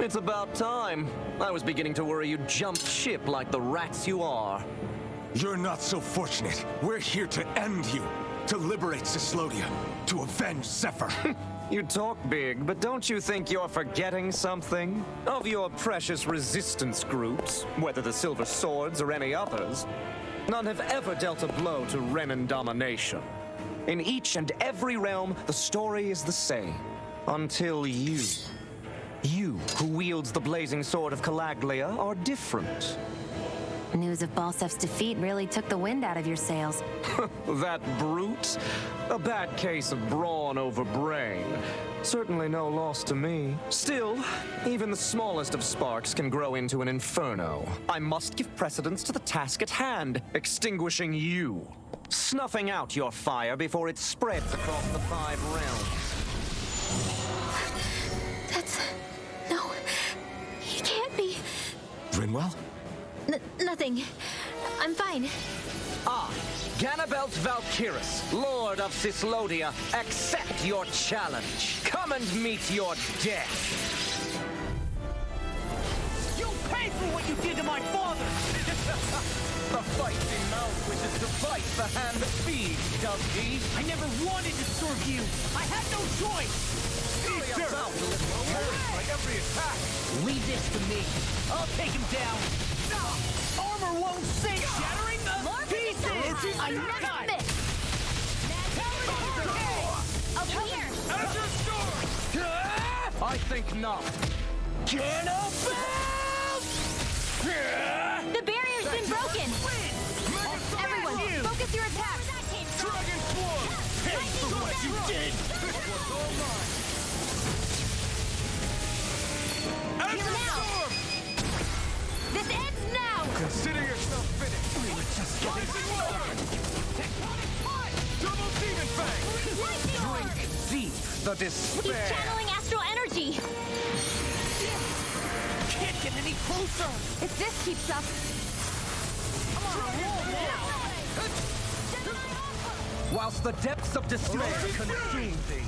It's about time. I was beginning to worry you jumped ship like the rats you are. You're not so fortunate. We're here to end you. To liberate Cyslodia. To avenge Zephyr. You talk big, but don't you think you're forgetting something? Of your precious resistance groups, whether the Silver Swords or any others, none have ever dealt a blow to Renan domination. In each and every realm, the story is the same. Until you. You, who wields the blazing sword of Calaglia, are different. News of Balsef's defeat really took the wind out of your sails. That brute? A bad case of brawn over brain. Certainly no loss to me. Still, even the smallest of sparks can grow into an inferno. I must give precedence to the task at hand, extinguishing you. Snuffing out your fire before it spreads across the 5 realms. That's... no... he can't be... Rinwell? Nothing. I'm fine. I, Ganabelt Valkyris, Lord of Cyslodia, accept your challenge. Come and meet your death. You'll pay for what you did to my father! The feisty mouth wishes to bite the hand that feeds, does he? I never wanted to serve you! I had no choice! Hurry about, little By every attack! Leave this to me. I'll take him down. Armor won't sink! Shattering the pieces! I never miss! Over here! I think not. The barrier's been broken! Everyone, focus your attack! Dragon Swarm! Pay for what you did! Here now! This ends now! Consider yourself finished! We were just getting started! Double Demon Fang! Drink deep the He's despair. channeling astral energy! Can't get any closer! If this keeps up... I'm on a roll now! Whilst the depths of despair consume thee,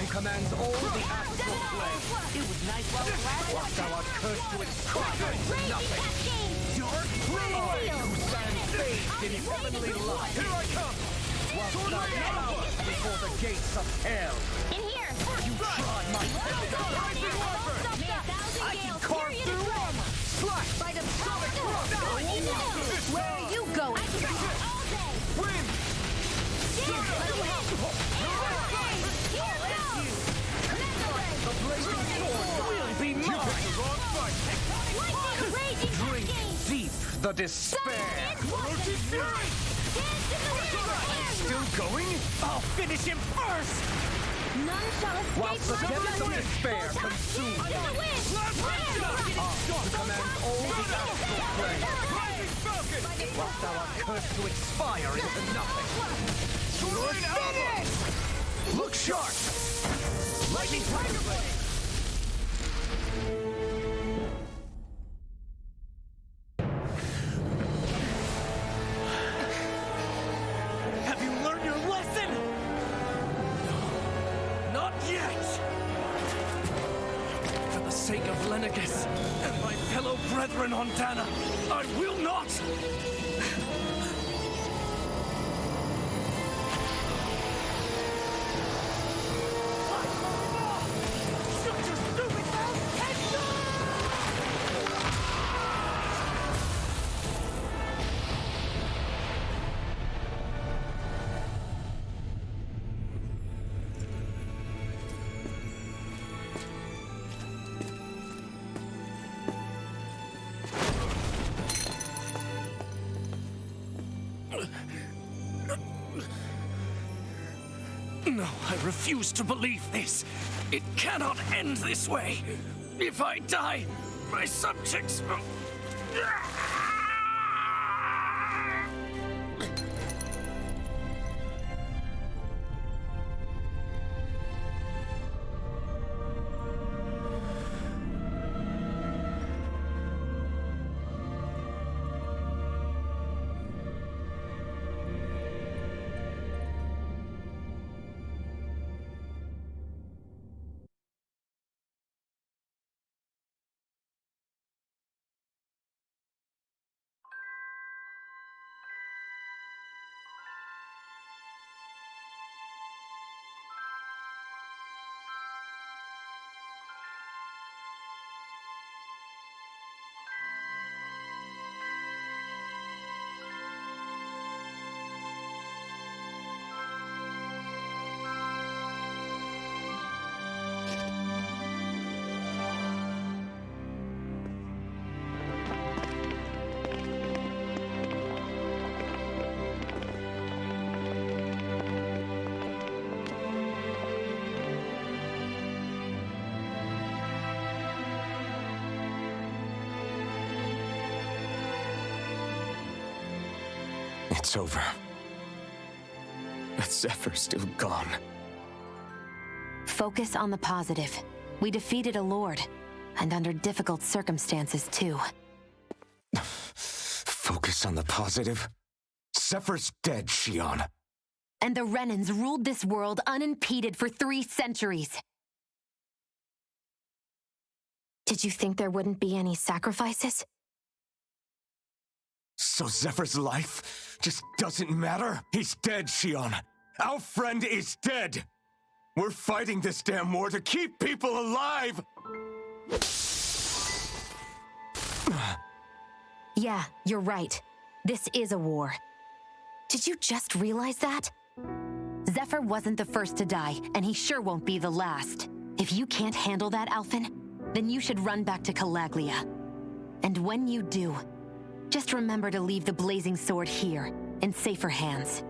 who commands all the astral plane, It was nice while it lasted. whilst thou art cursed to expire into nothing. Dark Blade! Who stands bathed in heavenly light. Here I come! Whilst thou bowest before the gates of hell. In here! You trod my I can carve through armor. Slash by the sonic thrust! Where are you going? Win! the blazing sword will be You mine. picked the wrong fight! Drink deep the despair. Still going? I'll finish him first! None shall escape Whilst the my depths of justice. despair consume In the wind! who commands all the astral plane. Rising Falcon! Whilst thou art cursed to expire into nothing. You're finished! Look sharp! Lightning Tiger Blade! Have you learned your lesson? No, not yet! For the sake of Lenegis and my fellow brethren on Dana, I will not! No, I refuse to believe this. It cannot end this way. If I die, my subjects will... it's over. But Zephyr's still gone. Focus on the positive. We defeated a lord, and under difficult circumstances, too. Focus on the positive? Zephyr's dead, Shion. And the Renans ruled this world unimpeded for 3 centuries. Did you think there wouldn't be any sacrifices? So Zephyr's life just doesn't matter? He's dead, Shion. Our friend is dead. We're fighting this damn war to keep people alive! Yeah, you're right. This is a war. Did you just realize that? Zephyr wasn't the first to die, and he sure won't be the last. If you can't handle that, Alphen, then you should run back to Calaglia. And when you do, just remember to leave the blazing sword here, in safer hands.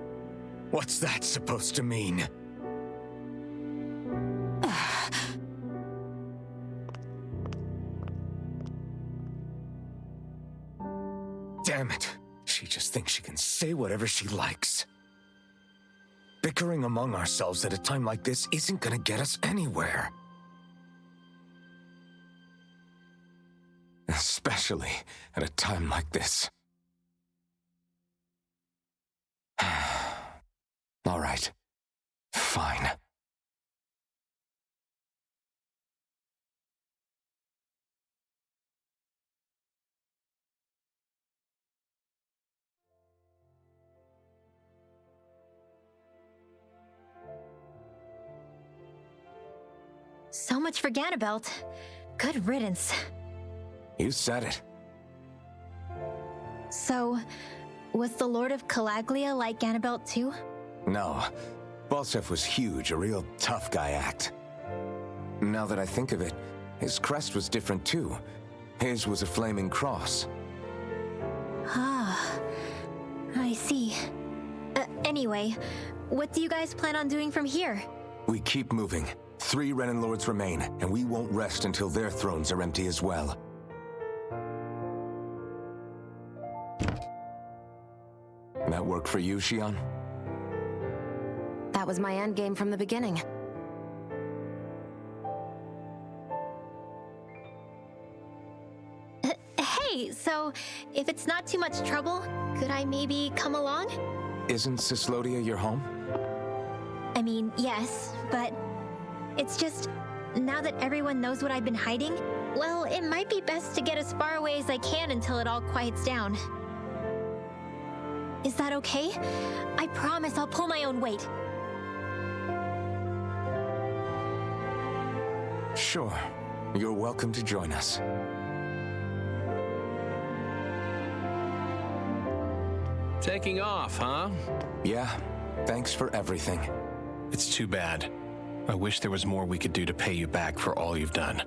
What's that supposed to mean? Damn it. She just thinks she can say whatever she likes. Bickering among ourselves at a time like this isn't gonna get us anywhere. Especially at a time like this. All right. Fine. So much for Ganabelt. Good riddance. You said it. So, was the Lord of Calaglia like Ganabelt too? No. Balsef was huge, a real tough guy act. Now that I think of it, his crest was different too. His was a flaming cross. Ah, I see. Anyway, what do you guys plan on doing from here? We keep moving. 3 Renan Lords remain, and we won't rest until their thrones are empty as well. That work for you, Shion? That was my endgame from the beginning. Hey, so if it's not too much trouble, could I maybe come along? Isn't Cyslodia your home? I mean, yes, but it's just, now that everyone knows what I've been hiding, well, it might be best to get as far away as I can until it all quiets down. Is that okay? I promise I'll pull my own weight. Sure. You're welcome to join us. Taking off, huh? Yeah. Thanks for everything. It's too bad. I wish there was more we could do to pay you back for all you've done.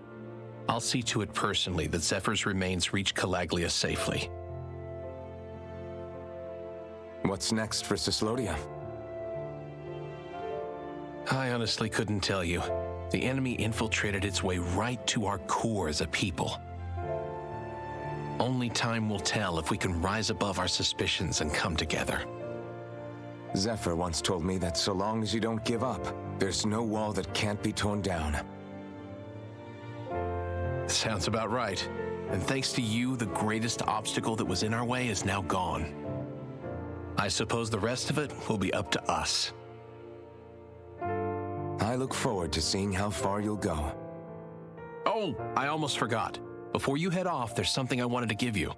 I'll see to it personally that Zephyr's remains reach Calaglia safely. What's next for Cyslodia? I honestly couldn't tell you. The enemy infiltrated its way right to our core as a people. Only time will tell if we can rise above our suspicions and come together. Zephyr once told me that so long as you don't give up, there's no wall that can't be torn down. Sounds about right. And thanks to you, the greatest obstacle that was in our way is now gone. I suppose the rest of it will be up to us. I look forward to seeing how far you'll go. Oh, I almost forgot. Before you head off, there's something I wanted to give you.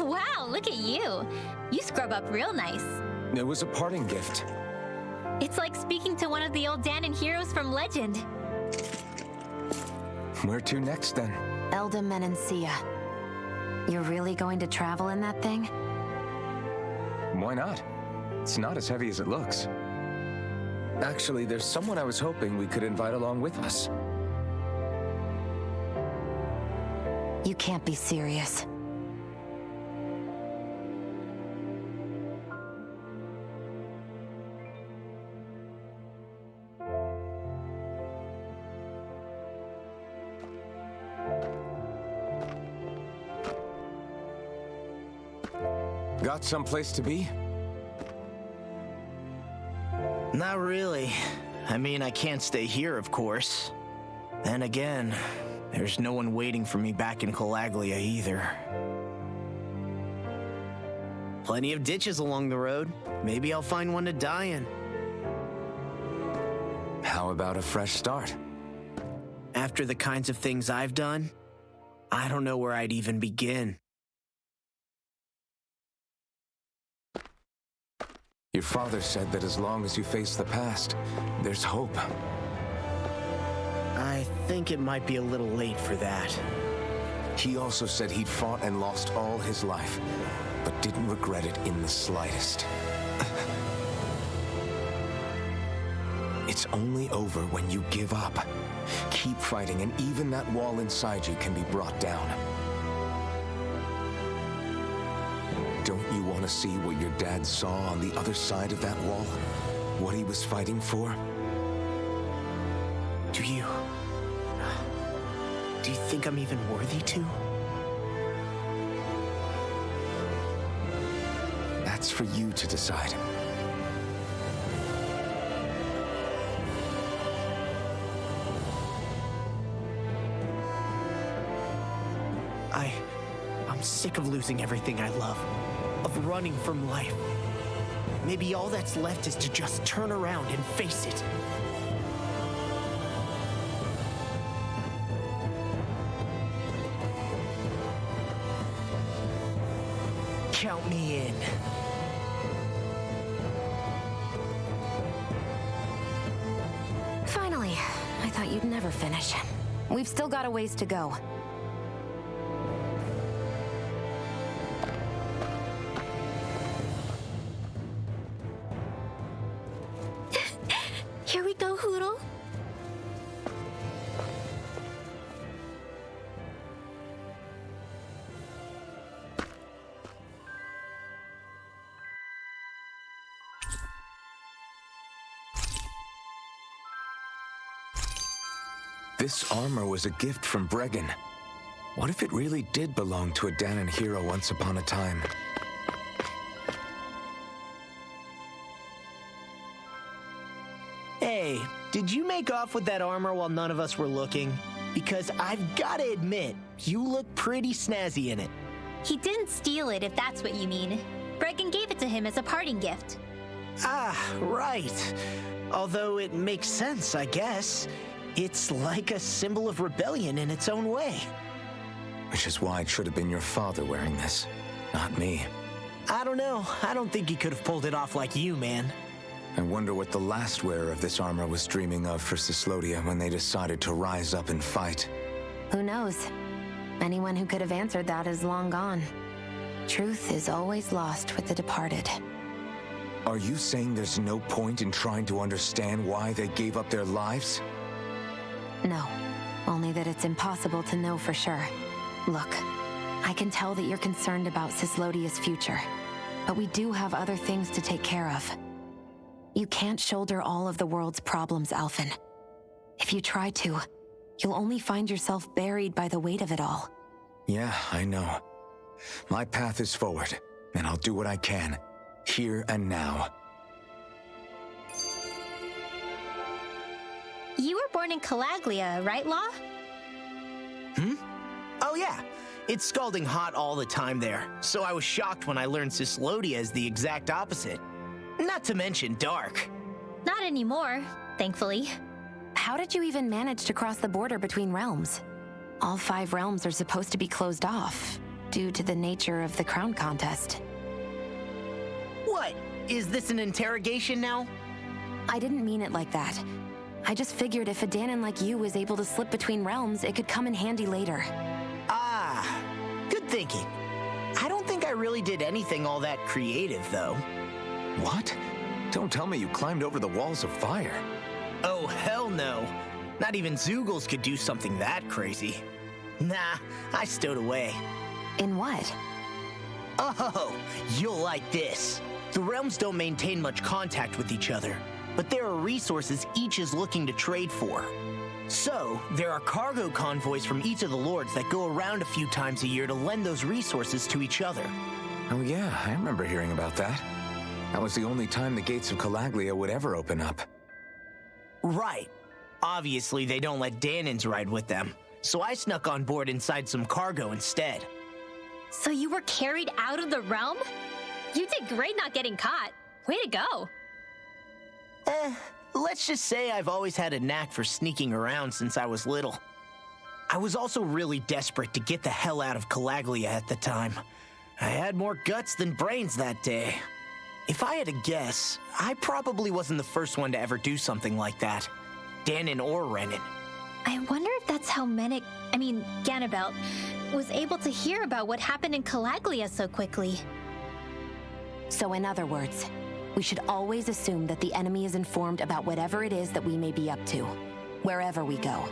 Wow, look at you. You scrub up real nice. It was a parting gift. It's like speaking to one of the old Danon heroes from legend. Where to next, then? Elda Menancia. You're really going to travel in that thing? Why not? It's not as heavy as it looks. Actually, there's someone I was hoping we could invite along with us. You can't be serious. Got someplace to be? Not really. I mean, I can't stay here, of course. Then again, there's no one waiting for me back in Calaglia either. Plenty of ditches along the road. Maybe I'll find one to die in. How about a fresh start? After the kinds of things I've done, I don't know where I'd even begin. Your father said that as long as you face the past, there's hope. I think it might be a little late for that. He also said he'd fought and lost all his life, but didn't regret it in the slightest. It's only over when you give up. Keep fighting, and even that wall inside you can be brought down. Don't you want to see what your dad saw on the other side of that wall? What he was fighting for? Do you think I'm even worthy to? That's for you to decide. I'm sick of losing everything I love, of running from life. Maybe all that's left is to just turn around and face it. Count me in. Finally, I thought you'd never finish. We've still got a ways to go. Here we go, Hoodle. This armor was a gift from Bregan. What if it really did belong to a Danon hero once upon a time? Hey, did you make off with that armor while none of us were looking? Because I've gotta admit, you look pretty snazzy in it. He didn't steal it, if that's what you mean. Bregan gave it to him as a parting gift. Ah, right. Although it makes sense, I guess. It's like a symbol of rebellion in its own way. Which is why it should have been your father wearing this, not me. I don't know. I don't think he could have pulled it off like you, man. I wonder what the last wearer of this armor was dreaming of for Cyslodia when they decided to rise up and fight. Who knows? Anyone who could have answered that is long gone. Truth is always lost with the departed. Are you saying there's no point in trying to understand why they gave up their lives? No, only that it's impossible to know for sure. Look, I can tell that you're concerned about Cyslodia's future, but we do have other things to take care of. You can't shoulder all of the world's problems, Alphen. If you try to, you'll only find yourself buried by the weight of it all. Yeah, I know. My path is forward, and I'll do what I can, here and now. You were born in Calaglia, right, Law? Oh yeah, it's scalding hot all the time there, so I was shocked when I learned Cyslodia is the exact opposite. Not to mention dark. Not anymore, thankfully. How did you even manage to cross the border between realms? All 5 realms are supposed to be closed off, due to the nature of the crown contest. What? Is this an interrogation now? I didn't mean it like that. I just figured if a Danon like you was able to slip between realms, it could come in handy later. Ah, good thinking. I don't think I really did anything all that creative, though. What? Don't tell me you climbed over the walls of fire. Oh, hell no. Not even Zoogles could do something that crazy. Nah, I stowed away. In what? Oh, you'll like this. The realms don't maintain much contact with each other, but there are resources each is looking to trade for. So, there are cargo convoys from each of the lords that go around a few times a year to lend those resources to each other. Oh yeah, I remember hearing about that. That was the only time the gates of Calaglia would ever open up. Right. Obviously, they don't let Danins ride with them, so I snuck on board inside some cargo instead. So you were carried out of the realm? You did great not getting caught. Way to go. Let's just say I've always had a knack for sneaking around since I was little. I was also really desperate to get the hell out of Calaglia at the time. I had more guts than brains that day. If I had to guess, I probably wasn't the first one to ever do something like that. Danin or Renin. I wonder if that's how Ganabelt, was able to hear about what happened in Calaglia so quickly. So in other words, we should always assume that the enemy is informed about whatever it is that we may be up to, wherever we go.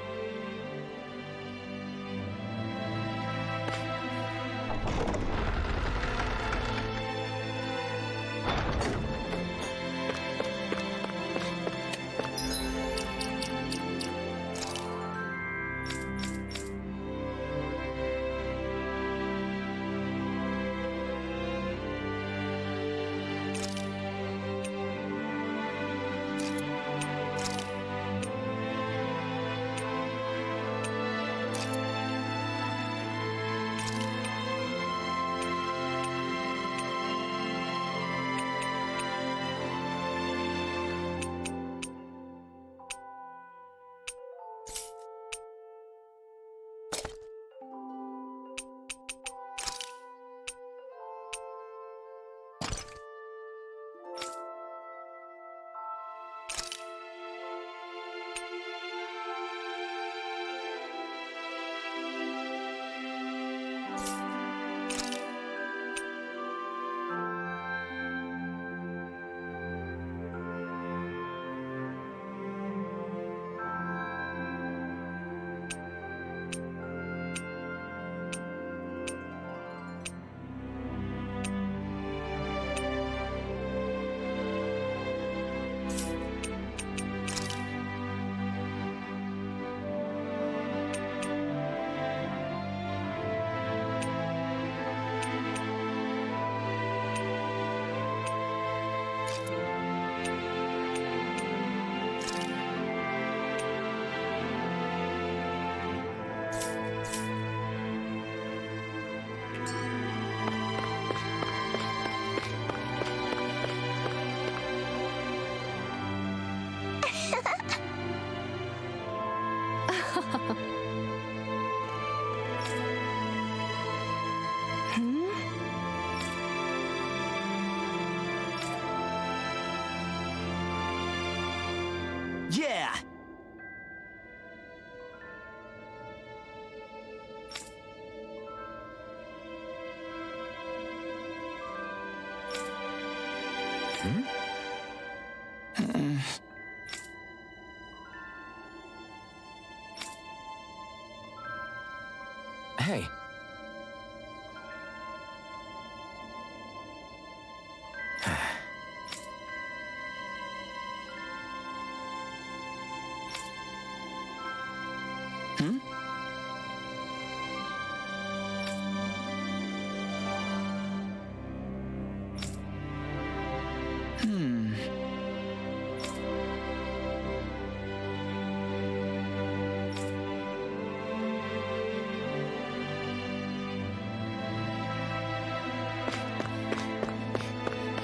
Yeah! Hey.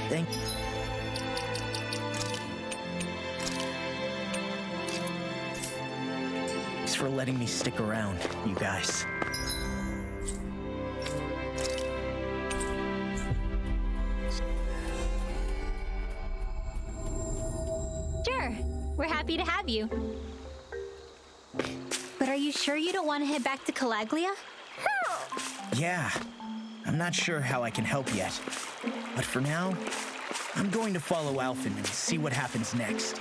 Thanks for letting me stick around, you guys. Sure, we're happy to have you. But are you sure you don't want to head back to Calaglia? Yeah, I'm not sure how I can help yet. But for now, I'm going to follow Alphen and see what happens next.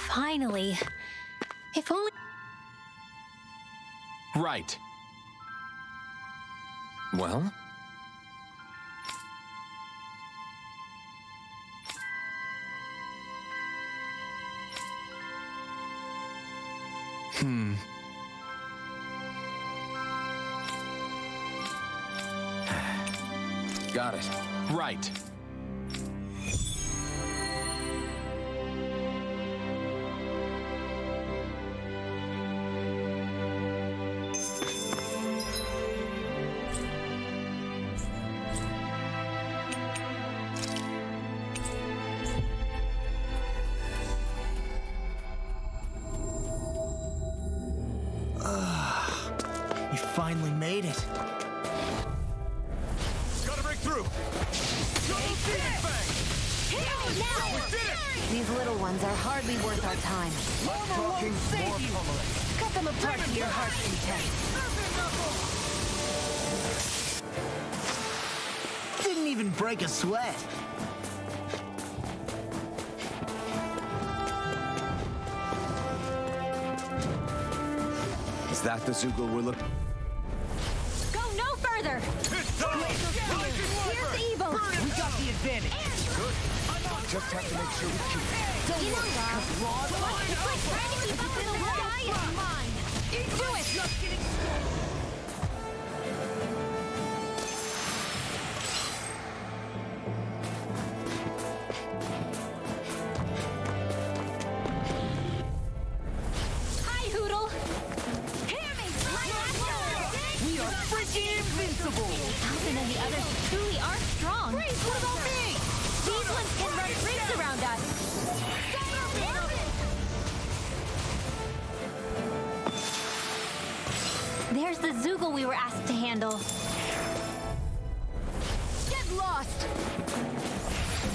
Finally. If only... Right. Well? Got it. Right. You finally made it. Gotta break through! These little ones are hardly worth our time. Talking more pummeling. Cut them apart to your heart's content. Didn't even break a sweat. Is that the Zoogle we're looking? Go no further! Here's evil! We got the advantage. Just have to make sure we keep it. You know, it's like trying to keep up with the sky is mine! Do it! Hi, Hoodle! Hear me! We are freaking invincible. Alvin and the others truly are strong. What about me? These ones can run rings around us. There's the Zoogle we were asked to handle. Get lost!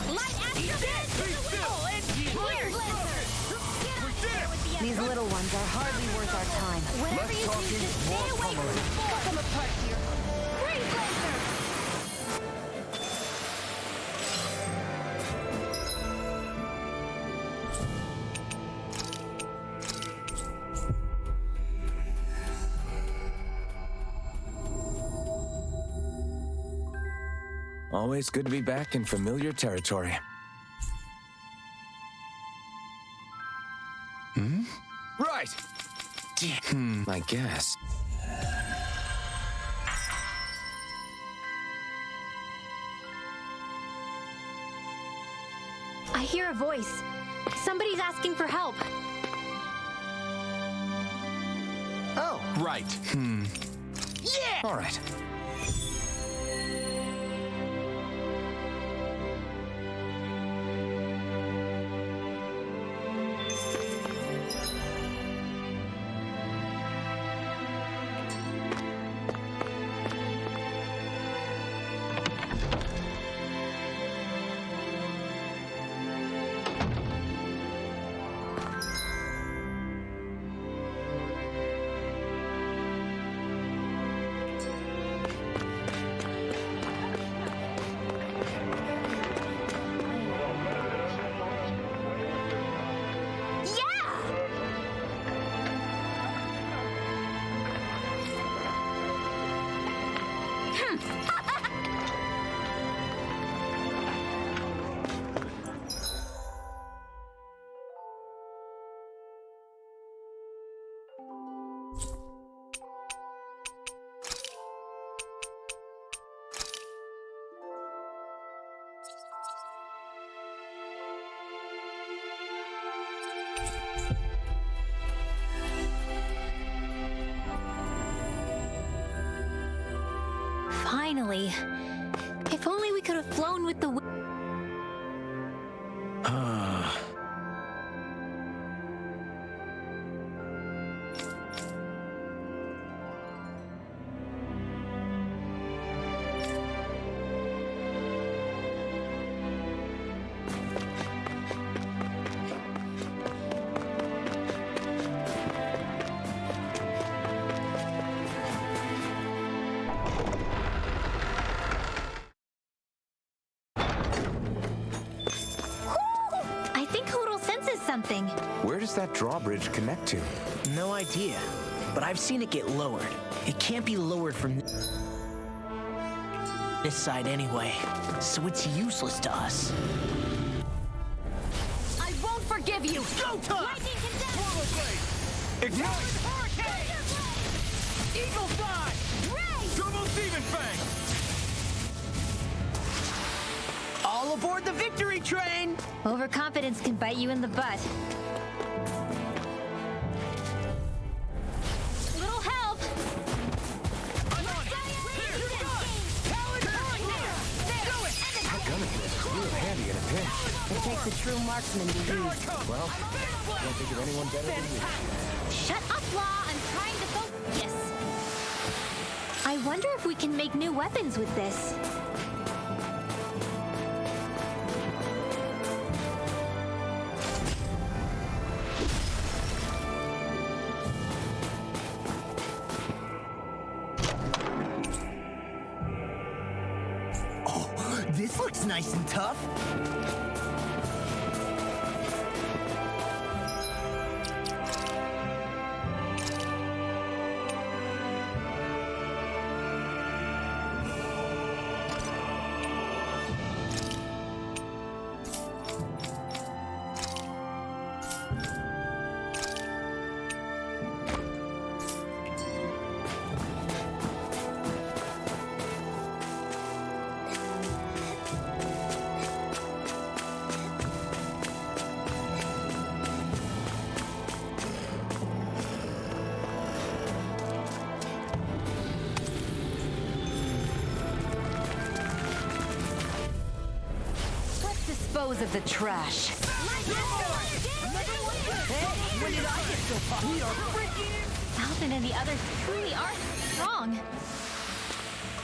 Light activate! These little ones are hardly worth our time. Whatever you do, just stay away from the ball. Cut them apart here. Freeze laser! Always good to be back in familiar territory. Right! I guess. I hear a voice. Somebody's asking for help. Oh, Right. All right. Finally. If only we could have flown with the wind. does that drawbridge connect to? No idea, but I've seen it get lowered. It can't be lowered from this side anyway, so it's useless to us. I won't forgive you! Go time! Lightning condemned! Swallow blade! Ignite! Hurricane! Eagle fly! Ray! Double demon fang! All aboard the victory train! Overconfidence can bite you in the butt. Little help! I'm on it! Here, you're done! Talon hurricane! Do it! Gonna be real handy in a pinch. It takes a true marksman to Here I use. come! Well, can't think of anyone better than you. Shut up, Law! I'm trying to focus. I wonder if we can make new weapons with this. Oh, this looks nice and tough. Let's dispose of the trash. When did I get so far? We are freaking... Falcon and the others truly are strong.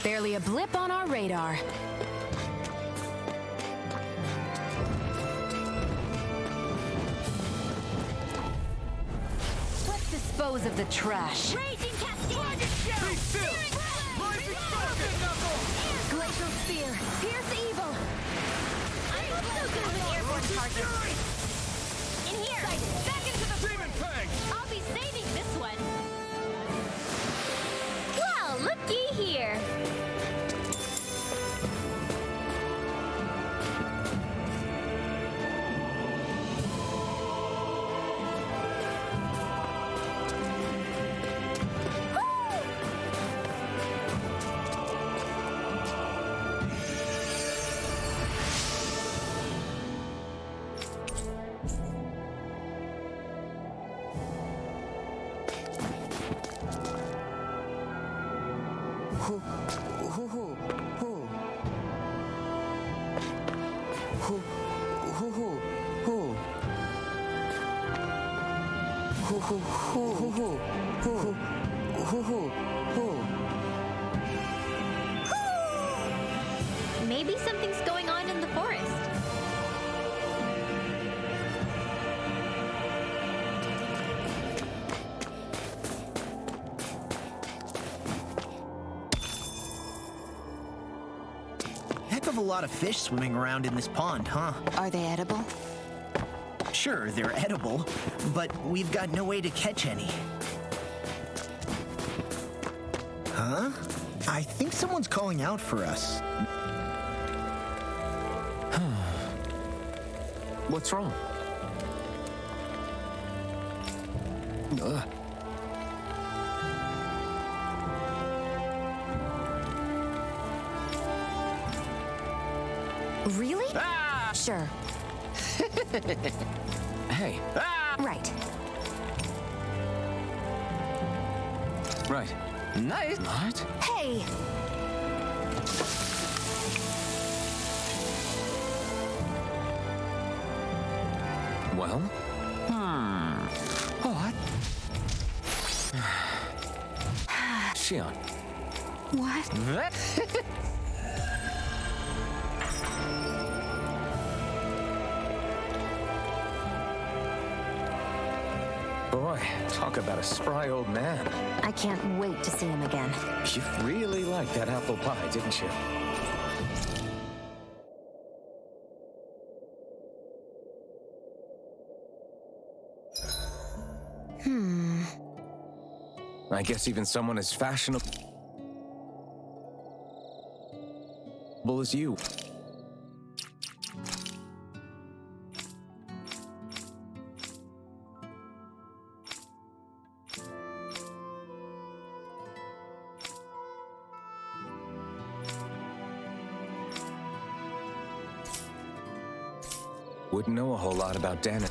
Barely a blip on our radar. Let's dispose of the trash. Raging Cascade! Be still! Rising Falcon Knuckle! Glacial Spear, pierce evil. I'm so good with airborne targets. In here! Back into the... Demon fang! I'll be saving this one. Well, looky here. Maybe something's going on in the forest. Heck of a lot of fish swimming around in this pond, huh? Are they edible? Sure, they're edible, but we've got no way to catch any. Huh? I think someone's calling out for us. What's wrong? Really? Sure. Hey. Right. Right. Nice. What? Hey! Well? What? Xion. What? Boy, talk about a spry old man. I can't wait to see him again. You really liked that apple pie, didn't you? I guess even someone as fashionable as you. Wouldn't know a whole lot about Dan.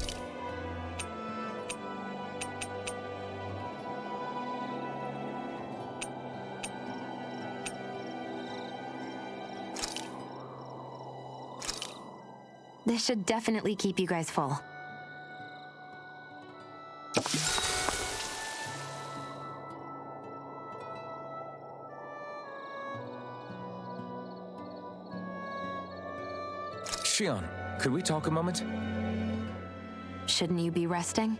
This should definitely keep you guys full. Shion, could we talk a moment? Shouldn't you be resting?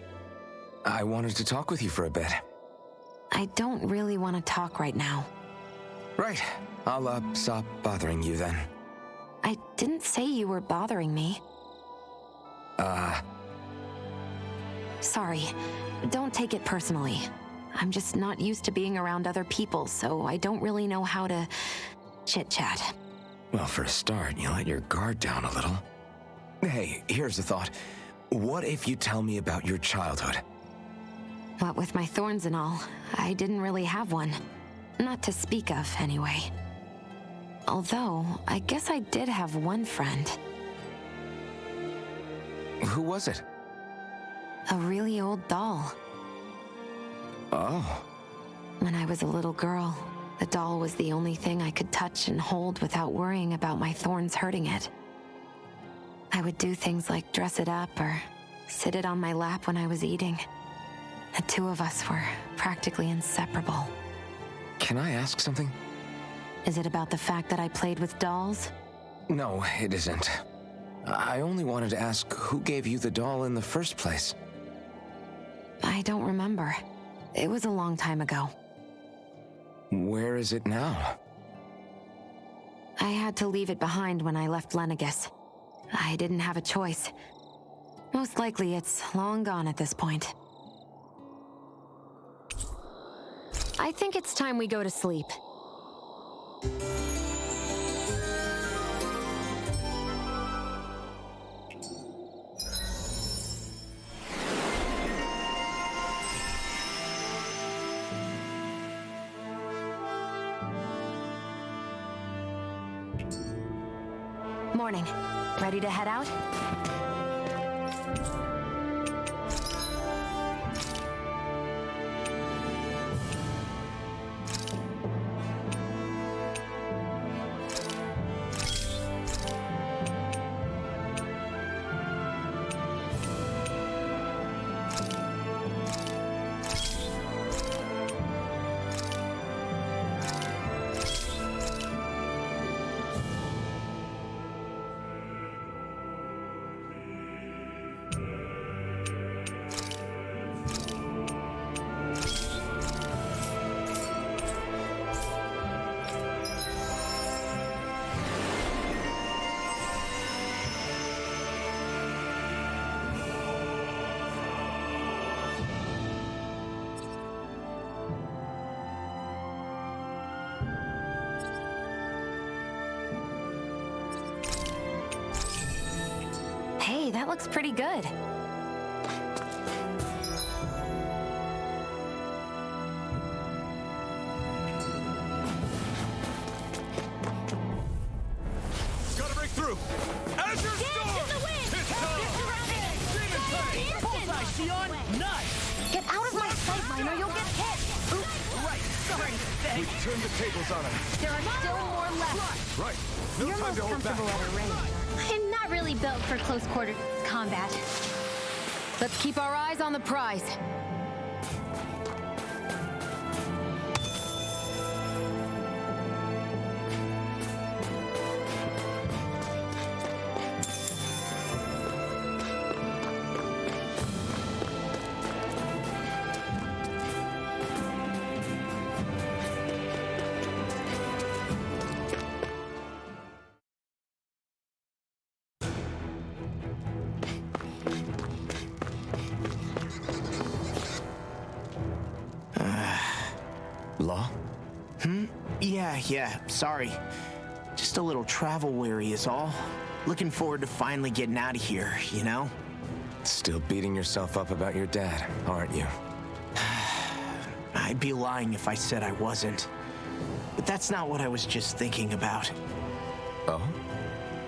I wanted to talk with you for a bit. I don't really want to talk right now. Right. I'll, stop bothering you then. I didn't say you were bothering me. Sorry. Don't take it personally. I'm just not used to being around other people, so I don't really know how to chit-chat. Well, for a start, you let your guard down a little. Hey, here's a thought. What if you tell me about your childhood? What with my thorns and all, I didn't really have one. Not to speak of, anyway. Although, I guess I did have one friend. Who was it? A really old doll. Oh. When I was a little girl, the doll was the only thing I could touch and hold without worrying about my thorns hurting it. I would do things like dress it up or sit it on my lap when I was eating. The two of us were practically inseparable. Can I ask something? Is it about the fact that I played with dolls? No, it isn't. I only wanted to ask who gave you the doll in the first place. I don't remember. It was a long time ago. Where is it now? I had to leave it behind when I left Lenegus. I didn't have a choice. Most likely it's long gone at this point. I think it's time we go to sleep. Morning. Ready to head out? Hey, that looks pretty good. Gotta break through! Azure Storm! It's time! Demon Tank! Bullseye, Shion! Nice! Get out of my sight, Minor, you'll get hit! Oops, right, sorry. Thanks. Turn the tables on him. There are still more left. Right. No You're time most to hold back. comfortable at a range. I'm not really built for close quarter combat. Let's keep our eyes on the prize. Law? Yeah, sorry. Just a little travel weary is all. Looking forward to finally getting out of here, you know? Still beating yourself up about your dad, aren't you? I'd be lying if I said I wasn't. But that's not what I was just thinking about. Oh?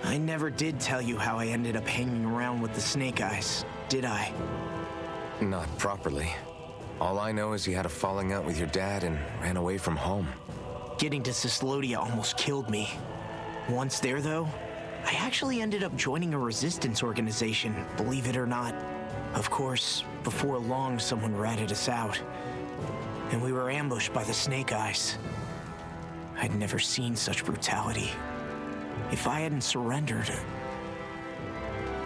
I never did tell you how I ended up hanging around with the Snake Eyes, did I? Not properly. All I know is you had a falling out with your dad and ran away from home. Getting to Cislodia almost killed me. Once there, though, I actually ended up joining a resistance organization, believe it or not. Of course, before long, someone ratted us out. And we were ambushed by the Snake Eyes. I'd never seen such brutality. If I hadn't surrendered...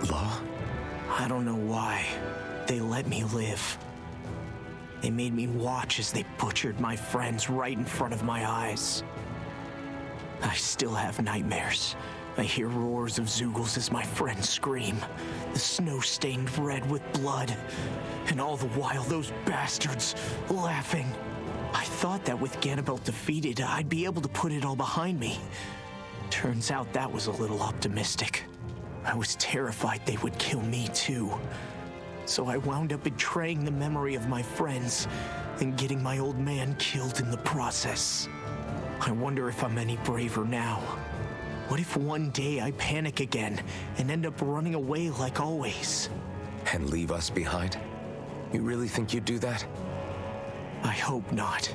Law? I don't know why. They let me live. They made me watch as they butchered my friends right in front of my eyes. I still have nightmares. I hear roars of Zeugles as my friends scream, the snow stained red with blood, and all the while those bastards laughing. I thought that with Ganabelt defeated, I'd be able to put it all behind me. Turns out that was a little optimistic. I was terrified they would kill me too. So I wound up betraying the memory of my friends and getting my old man killed in the process. I wonder if I'm any braver now. What if one day I panic again and end up running away like always? And leave us behind? You really think you'd do that? I hope not.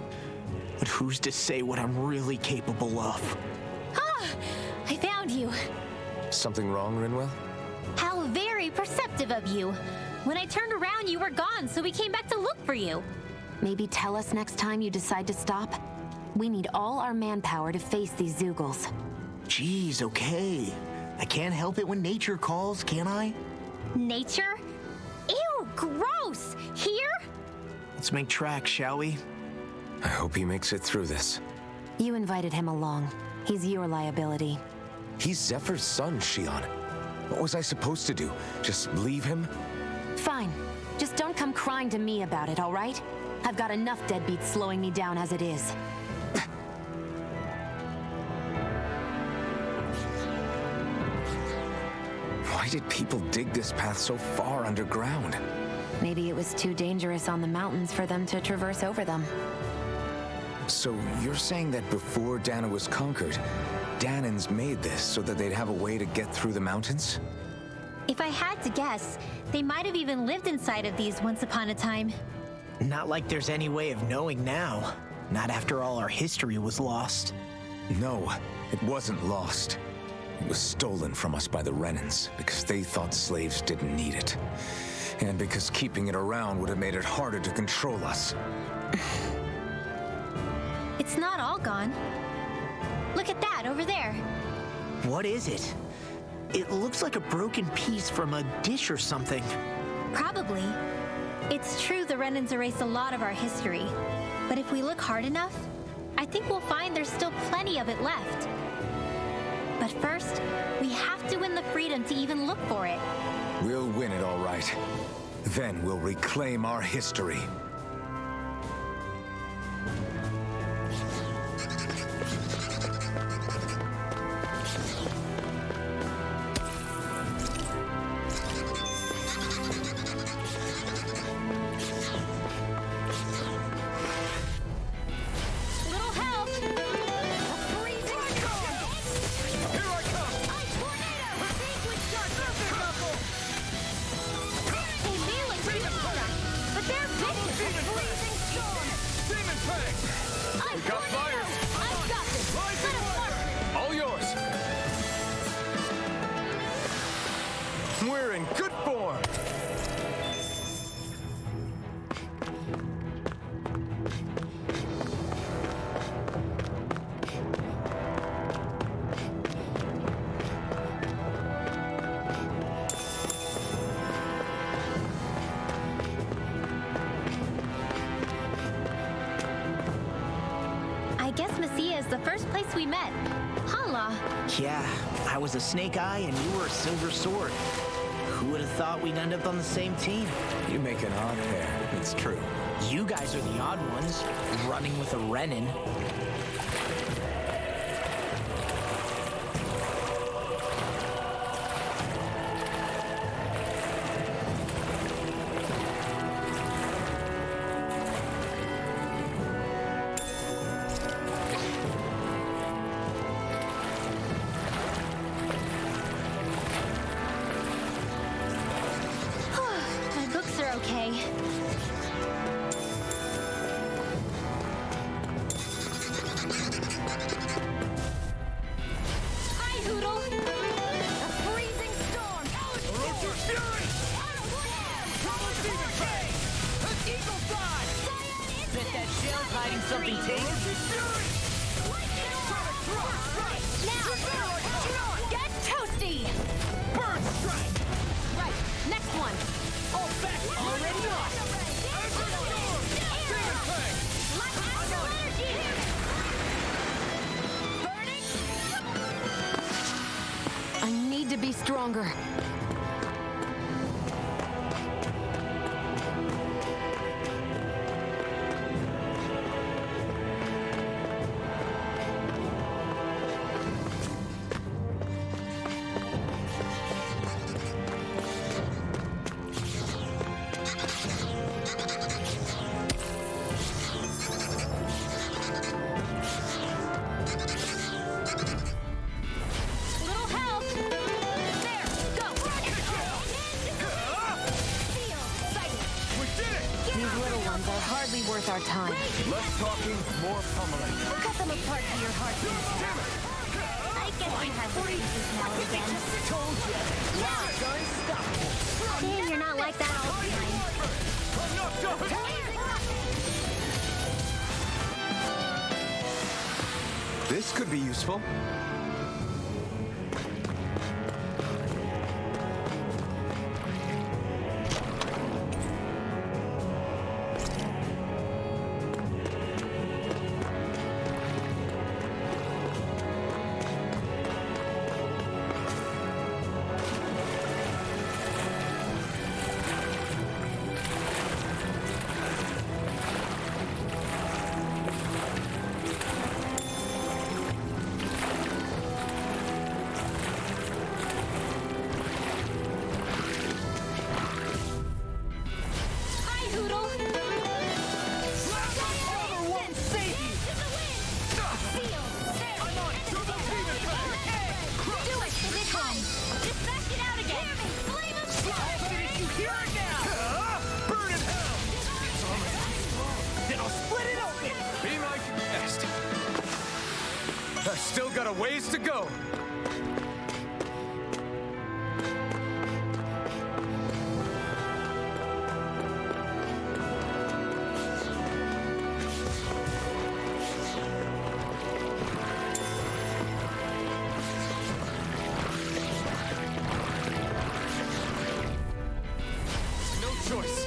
But who's to say what I'm really capable of? Ah! I found you. Something wrong, Rinwell? How very perceptive of you. When I turned around, you were gone, so we came back to look for you. Maybe tell us next time you decide to stop? We need all our manpower to face these Zeugles. Jeez, okay. I can't help it when nature calls, can I? Nature? Ew, gross! Here? Let's make tracks, shall we? I hope he makes it through this. You invited him along. He's your liability. He's Zephyr's son, Shion. What was I supposed to do? Just leave him? Fine. Just don't come crying to me about it, all right? I've got enough deadbeats slowing me down as it is. Why did people dig this path so far underground? Maybe it was too dangerous on the mountains for them to traverse over them. So you're saying that before Dana was conquered, Danans made this so that they'd have a way to get through the mountains? If I had to guess, they might have even lived inside of these once upon a time. Not like there's any way of knowing now. Not after all our history was lost. No, it wasn't lost. It was stolen from us by the Renans because they thought slaves didn't need it. And because keeping it around would have made it harder to control us. It's not all gone. Look at that over there. What is it? It looks like a broken piece from a dish or something. Probably. It's true the Renans erased a lot of our history. But if we look hard enough, I think we'll find there's still plenty of it left. But first, we have to win the freedom to even look for it. We'll win it all right. Then we'll reclaim our history. Little help! They may look pretty abstract, but they're vicious. Demon Fang! I've got fire! I've got this. Let 'em work. All yours! We're in good form! I guess Messia is the first place we met. Hala. Yeah, I was a Snake Eye and you were a Silver Sword. Who would have thought we'd end up on the same team? You make an odd pair, it's true. You guys are the odd ones, running with a Renin. My books are okay. Hi, Hoodle. A freezing storm. Orochi's Fury! Trouble Demon Fang! An eagle fly! Bet that shell's hiding something tasty. Orochi's Fury! Now! Get toasty! Bird strike! Right, next one. All back already off! Azure Storm! Demon Fang! I need to be stronger. Little help. There, go. We did it! These little ones are hardly worth our time. Less talking, more pummeling. Cut them apart to your heart. I guess you have the pieces now and again. Told you! Rock's unstoppable! Damn, you're not like that all the time. I'm not done! This could be useful. Hi, Hoodle. Armor won't save you! I'm on Double Demon Fang! Do it, this time. Just back it out again. Flame of Did you hear it now? Burn in hell! Then I'll split it open! Be my guest. I've still got a ways to go. No choice.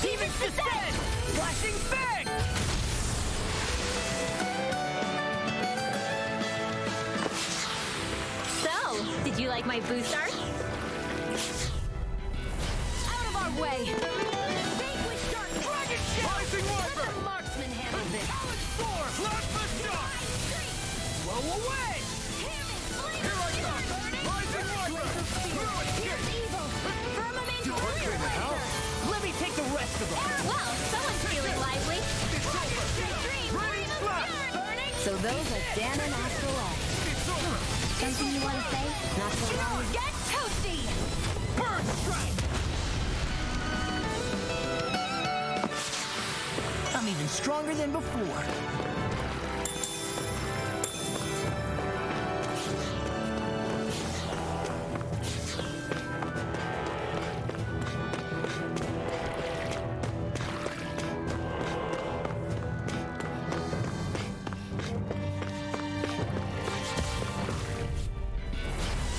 Demons descend! Flashing fang! So, did you like my boost art? Out of our way! Dragon shell! Rising Wyvern! Let the marksman handle this. Storm! Plasma Shock! Blow away! Here I come! Rising Wyvern! Let me take the rest of them! Well, someone's feeling lively. Raining Slash! So those are Dan and Astral X. It's over! Something you want to say? Not so long. Get toasty! Bird strike! I'm even stronger than before.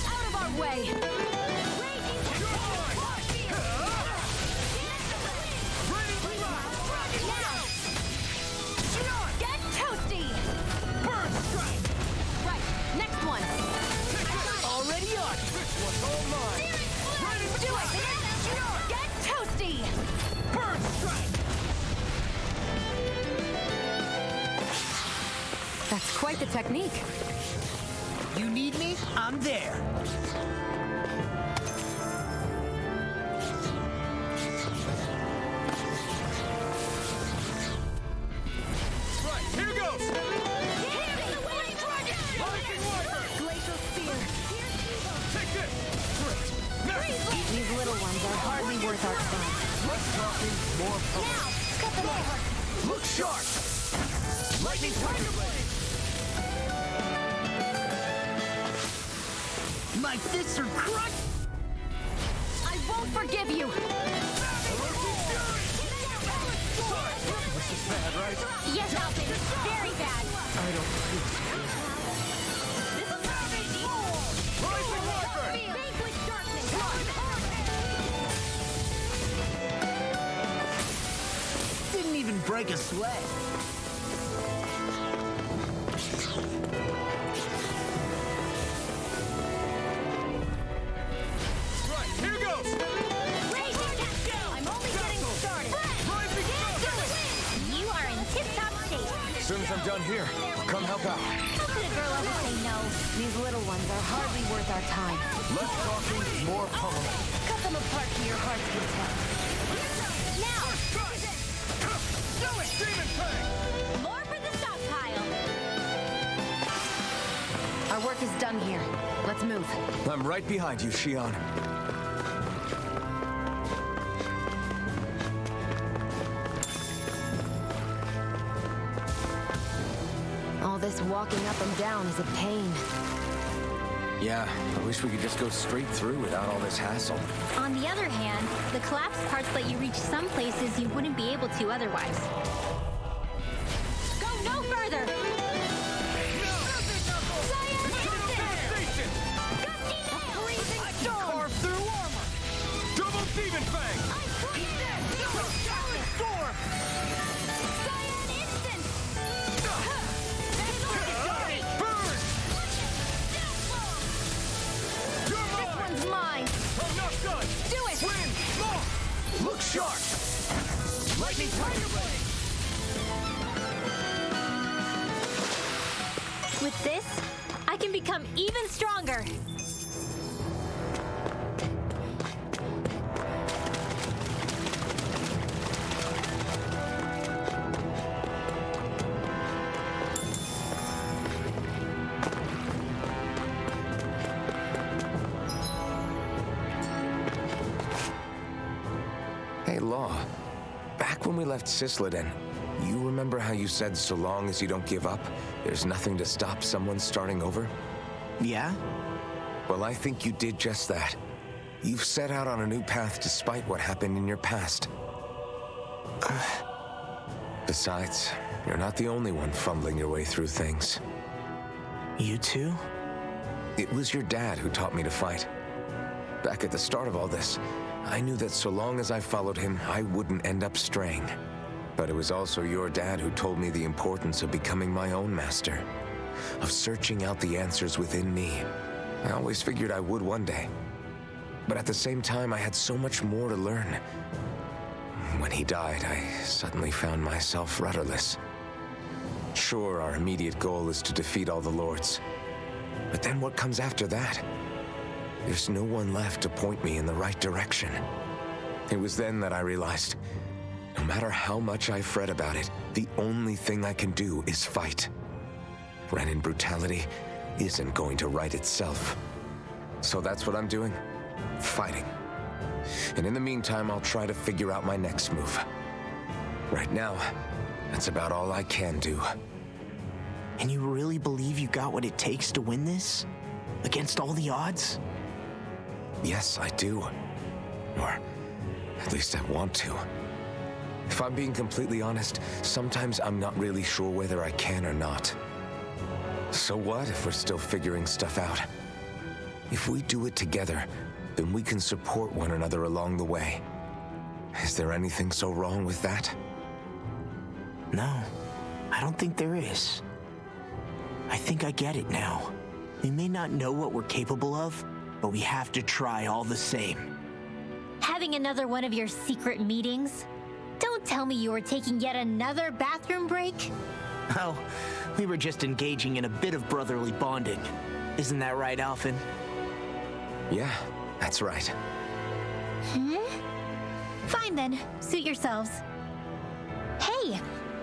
Out of our way! Get That's quite the technique. You need me? I'm there. Right, here goes! Glacial spear. Take this! Great! Now! These little ones are hardly worth our time. Less talking, more power. Now, cut them over. Look sharp! Lightning Tiger Blade! My fists are crushed! I won't forgive you. This is bad, right? Yes, Alvin. Very bad. I don't feel so good. Rising Wyvern! Vanquish darkness. Didn't even break a sweat. Right, here goes! I'm only getting started. Rising Thunder! You are in tip-top shape. As soon as I'm done here, I'll come help out. How could a girl ever say no? These little ones are hardly worth our time. Less talking, more pummeling. Cut them apart to your heart's content. Now, Do it, Demon Fang! more for the stockpile. Our work is done here. Let's move. I'm right behind you, Shion. All this walking up and down is a pain. Yeah, I wish we could just go straight through without all this hassle. On the other hand, the collapsed parts let you reach some places you wouldn't be able to otherwise. Go no further! Carve through armor! Double Demon Fang! Storm! Burn! You're mine! One's mine. I'm not done! Do it! Swing! Long! Look sharp! Lightning Tiger Blade! With this, I can become even stronger. Hey, Law. Back when we left Cisleden, you remember how you said so long as you don't give up, there's nothing to stop someone starting over? Yeah? Well, I think you did just that. You've set out on a new path despite what happened in your past. Besides, you're not the only one fumbling your way through things. You too? It was your dad who taught me to fight. Back at the start of all this, I knew that so long as I followed him, I wouldn't end up straying. But it was also your dad who told me the importance of becoming my own master, of searching out the answers within me. I always figured I would one day. But at the same time, I had so much more to learn. When he died, I suddenly found myself rudderless. Sure, our immediate goal is to defeat all the lords. But then what comes after that? There's no one left to point me in the right direction. It was then that I realized, no matter how much I fret about it, the only thing I can do is fight. Renin brutality isn't going to right itself. So that's what I'm doing. Fighting. And in the meantime, I'll try to figure out my next move. Right now, that's about all I can do. And you really believe you got what it takes to win this? Against all the odds? Yes, I do. Or at least I want to. If I'm being completely honest, sometimes I'm not really sure whether I can or not. So what if we're still figuring stuff out? If we do it together, then we can support one another along the way. Is there anything so wrong with that? No, I don't think there is. I think I get it now. We may not know what we're capable of, but we have to try all the same. Having another one of your secret meetings? Don't tell me you were taking yet another bathroom break. Oh, we were just engaging in a bit of brotherly bonding. Isn't that right, Alphen? Yeah, that's right. Fine then, suit yourselves. Hey,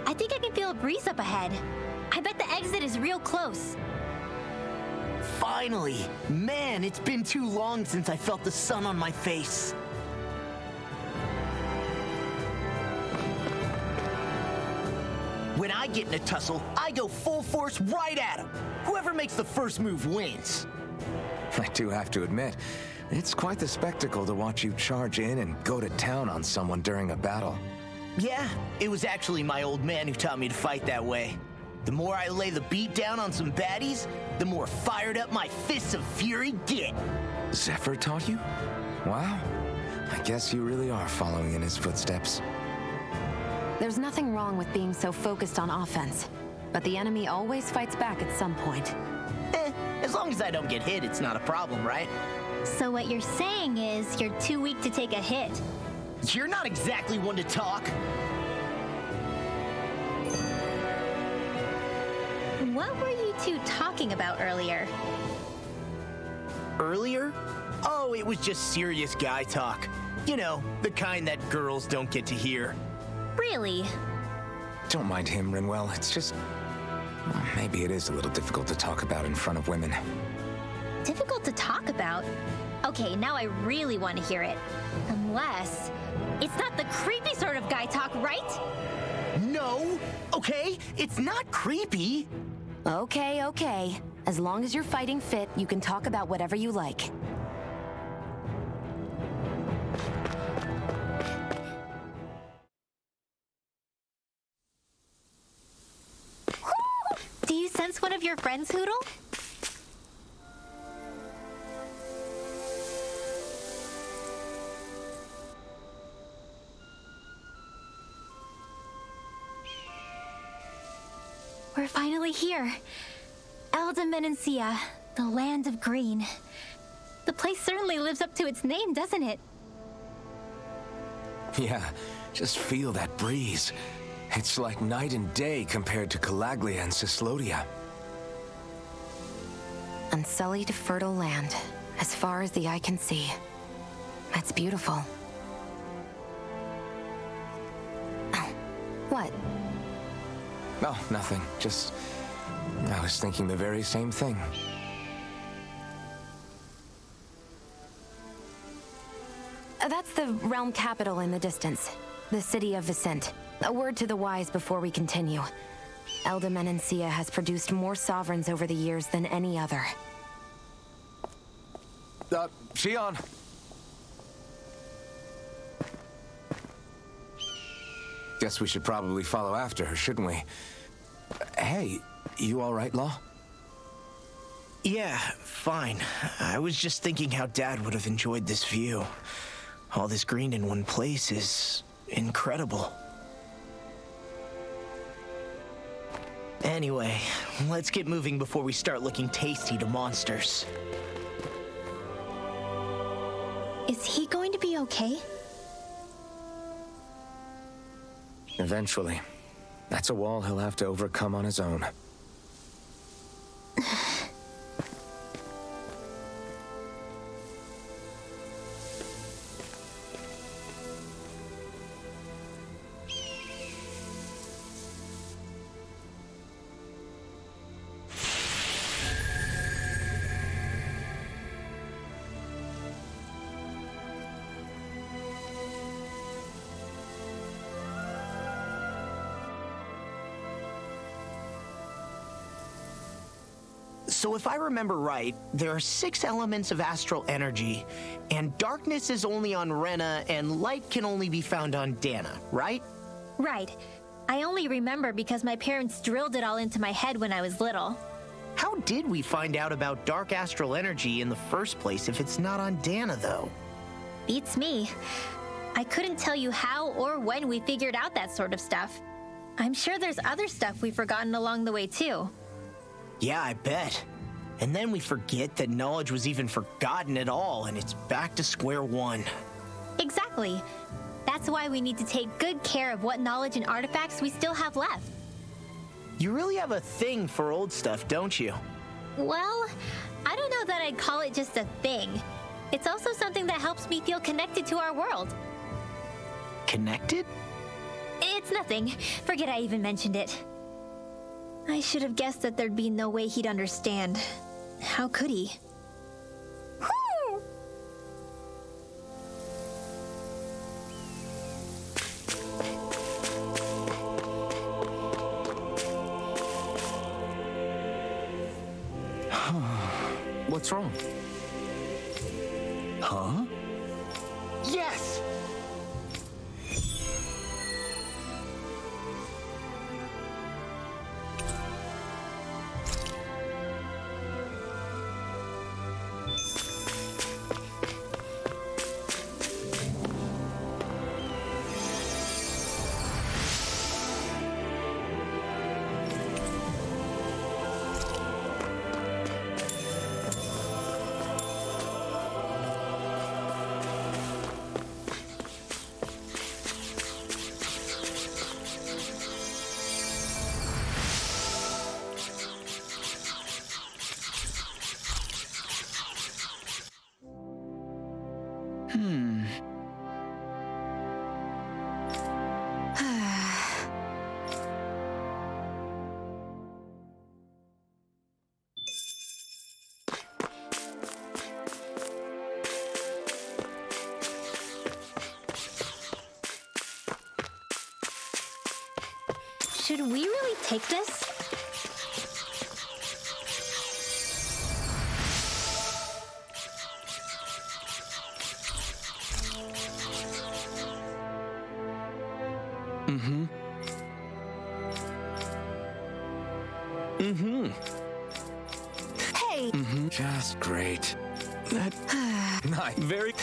I think I can feel a breeze up ahead. I bet the exit is real close. Finally! Man, it's been too long since I felt the sun on my face. When I get in a tussle, I go full force right at him. Whoever makes the first move wins. I do have to admit, it's quite the spectacle to watch you charge in and go to town on someone during a battle. Yeah, it was actually my old man who taught me to fight that way. The more I lay the beat down on some baddies, the more fired up my fists of fury get. Zephyr taught you? Wow. I guess you really are following in his footsteps. There's nothing wrong with being so focused on offense, but the enemy always fights back at some point. As long as I don't get hit, it's not a problem, right? So what you're saying is you're too weak to take a hit. You're not exactly one to talk. What were you two talking about earlier? Earlier? Oh, it was just serious guy talk. You know, the kind that girls don't get to hear. Really? Don't mind him, Rinwell. It's just... well, maybe it is a little difficult to talk about in front of women. Difficult to talk about? Okay, now I really want to hear it. Unless... it's not the creepy sort of guy talk, right? No, okay? It's not creepy. Okay, okay. As long as you're fighting fit, you can talk about whatever you like. Do you sense one of your friends, Hoodle? We're finally here. Elda Menancia, the land of green. The place certainly lives up to its name, doesn't it? Yeah, just feel that breeze. It's like night and day compared to Calaglia and Cyslodia. Unsullied, fertile land, as far as the eye can see. That's beautiful. Oh, what? Oh, nothing. Just... I was thinking the very same thing. That's the realm capital in the distance. The city of Vicent. A word to the wise before we continue. Elda Menancia has produced more sovereigns over the years than any other. Shion! Guess we should probably follow after her, shouldn't we? Hey, you all right, Law? Yeah, fine. I was just thinking how Dad would have enjoyed this view. All this green in one place is incredible. Anyway, let's get moving before we start looking tasty to monsters. Is he going to be okay? Eventually. That's a wall he'll have to overcome on his own. So if I remember right, there are 6 elements of astral energy, and darkness is only on Rena, and light can only be found on Dana, right? Right. I only remember because my parents drilled it all into my head when I was little. How did we find out about dark astral energy in the first place if it's not on Dana, though? Beats me. I couldn't tell you how or when we figured out that sort of stuff. I'm sure there's other stuff we've forgotten along the way, too. Yeah, I bet. And then we forget that knowledge was even forgotten at all, and it's back to square one. Exactly. That's why we need to take good care of what knowledge and artifacts we still have left. You really have a thing for old stuff, don't you? Well, I don't know that I'd call it just a thing. It's also something that helps me feel connected to our world. Connected? It's nothing. Forget I even mentioned it. I should have guessed that there'd be no way he'd understand. How could he? What's wrong? Huh? Yes! Should we really take this? Hey! Just great. Nice. Very.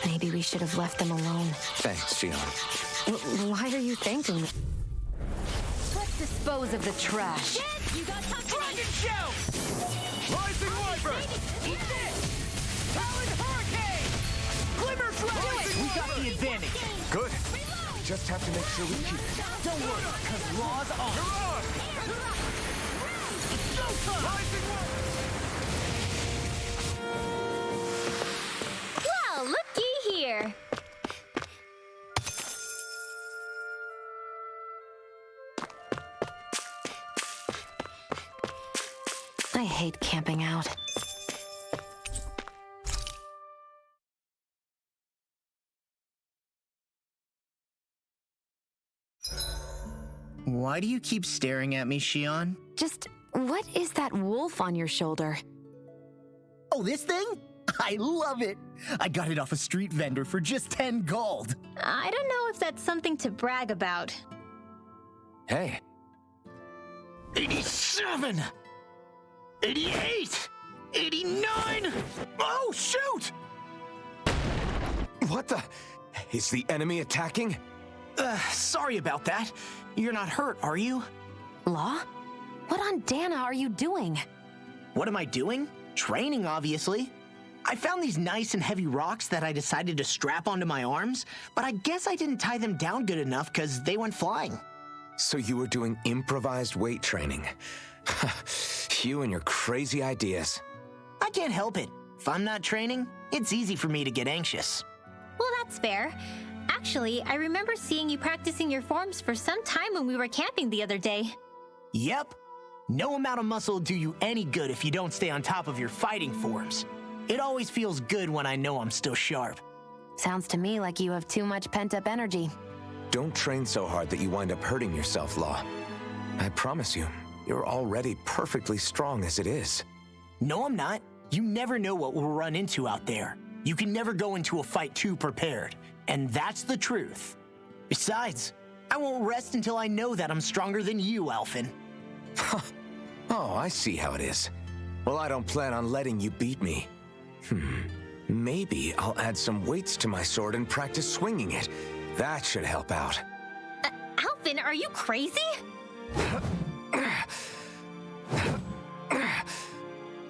Maybe we should have left them alone. Thanks, Shion. Why are you thanking me? Let's dispose of the trash. You got something? Dragon Shout! Rising Wyvern! Eat this! Talon Hurricane! Glimmer Dragon! We got the advantage. Good. Just have to make sure we keep it. Don't worry, because law's on. You're on! Showtime! Rising Wyvern! Well, looky here. I hate camping out. Why do you keep staring at me, Shion? Just, what is that wolf on your shoulder? Oh, this thing? I love it. I got it off a street vendor for just 10 gold. I don't know if that's something to brag about. Hey, 87! 88! 89! Oh, shoot! what the? Is the enemy attacking? Sorry about that. You're not hurt, are you? Law? What on Dana are you doing? What am I doing? Training, obviously. I found these nice and heavy rocks that I decided to strap onto my arms, but I guess I didn't tie them down good enough because they went flying. So you were doing improvised weight training. You and your crazy ideas. I can't help it. If I'm not training, it's easy for me to get anxious. Well, that's fair. Actually, I remember seeing you practicing your forms for some time when we were camping the other day. Yep. No amount of muscle will do you any good if you don't stay on top of your fighting forms. It always feels good when I know I'm still sharp. Sounds to me like you have too much pent-up energy. Don't train so hard that you wind up hurting yourself, Law. I promise you, you're already perfectly strong as it is. No, I'm not. You never know what we'll run into out there. You can never go into a fight too prepared, and that's the truth. Besides, I won't rest until I know that I'm stronger than you, Alphen. Oh, I see how it is. Well, I don't plan on letting you beat me. Maybe I'll add some weights to my sword and practice swinging it. That should help out. Alvin, are you crazy?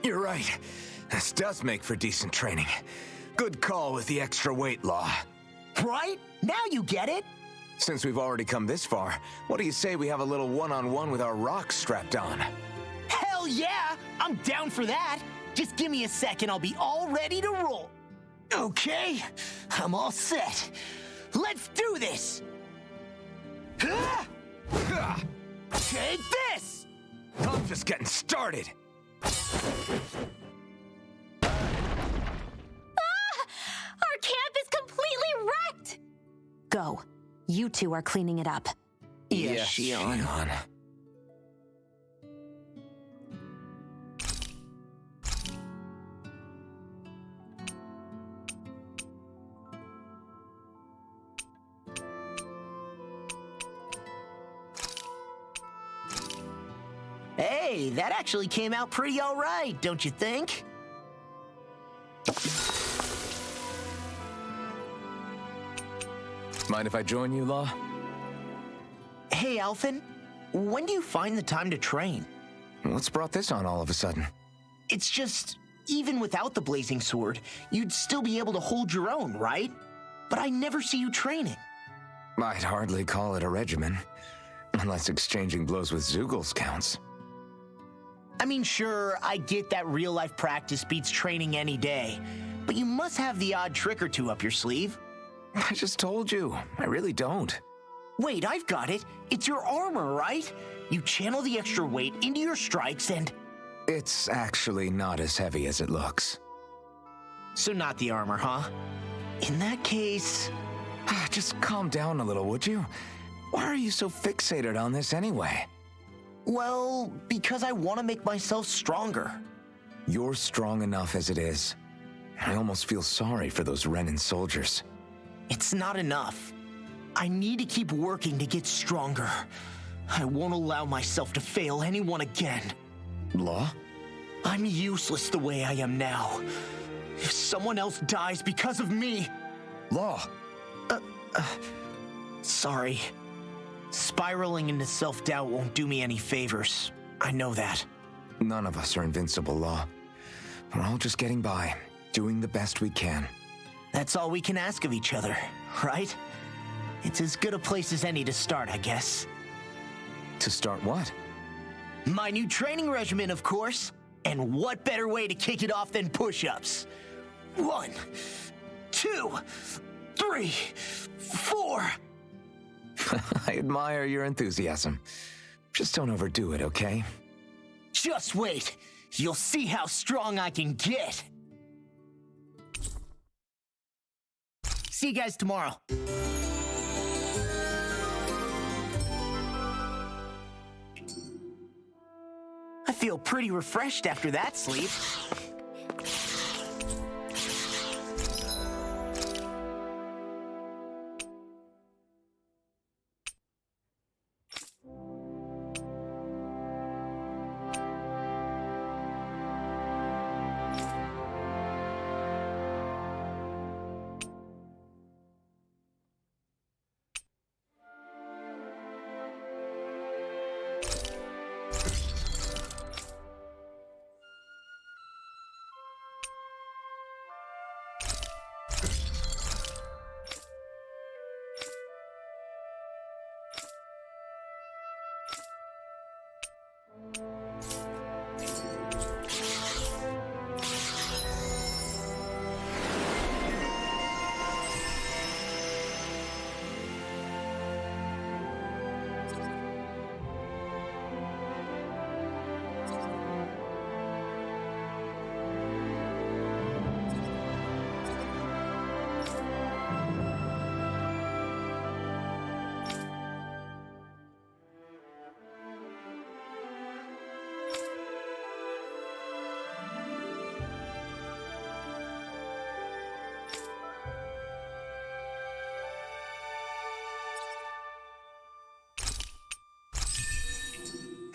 You're right. This does make for decent training. Good call with the extra weight, Law. Right? Now you get it. Since we've already come this far, what do you say we have a little one-on-one with our rocks strapped on? Hell yeah! I'm down for that. Just give me a second, I'll be all ready to roll. Okay, I'm all set. Let's do this! Take this! I'm just getting started. Our camp is completely wrecked! Go. You two are cleaning it up. Yes, Shion. Hey, that actually came out pretty all right, don't you think? Mind if I join you, Law? Hey, Alphen, when do you find the time to train? What's brought this on all of a sudden? It's just, even without the blazing sword, you'd still be able to hold your own, right? But I never see you training. I'd hardly call it a regimen. Unless exchanging blows with Zeugles counts. I mean, sure, I get that real-life practice beats training any day, but you must have the odd trick or two up your sleeve. I just told you, I really don't. Wait, I've got it. It's your armor, right? You channel the extra weight into your strikes and... It's actually not as heavy as it looks. So not the armor, huh? In that case... Just calm down a little, would you? Why are you so fixated on this anyway? Well, because I want to make myself stronger. You're strong enough as it is. I almost feel sorry for those Renan soldiers. It's not enough. I need to keep working to get stronger. I won't allow myself to fail anyone again. Law? I'm useless the way I am now. If someone else dies because of me... Law! Sorry. Spiraling into self-doubt won't do me any favors. I know that. None of us are invincible, Law. We're all just getting by, doing the best we can. That's all we can ask of each other, right? It's as good a place as any to start, I guess. To start what? My new training regimen, of course. And what better way to kick it off than push-ups? 1, 2, 3, 4... I admire your enthusiasm. Just don't overdo it, okay? Just wait. You'll see how strong I can get. See you guys tomorrow. I feel pretty refreshed after that sleep.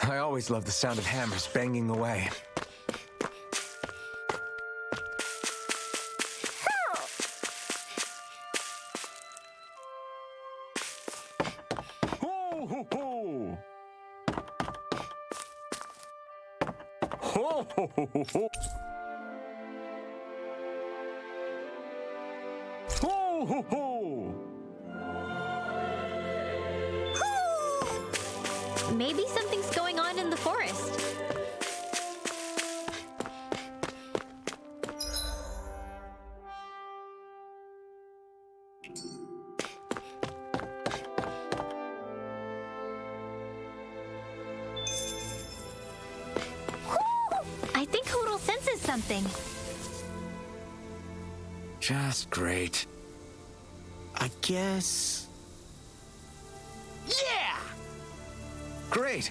I always love the sound of hammers banging away. Ho, ho, ho, ho, ho. Ho, ho, ho. Maybe something's going on in the forest. I think Hoodle senses something. Just great. I guess... Yeah! Great!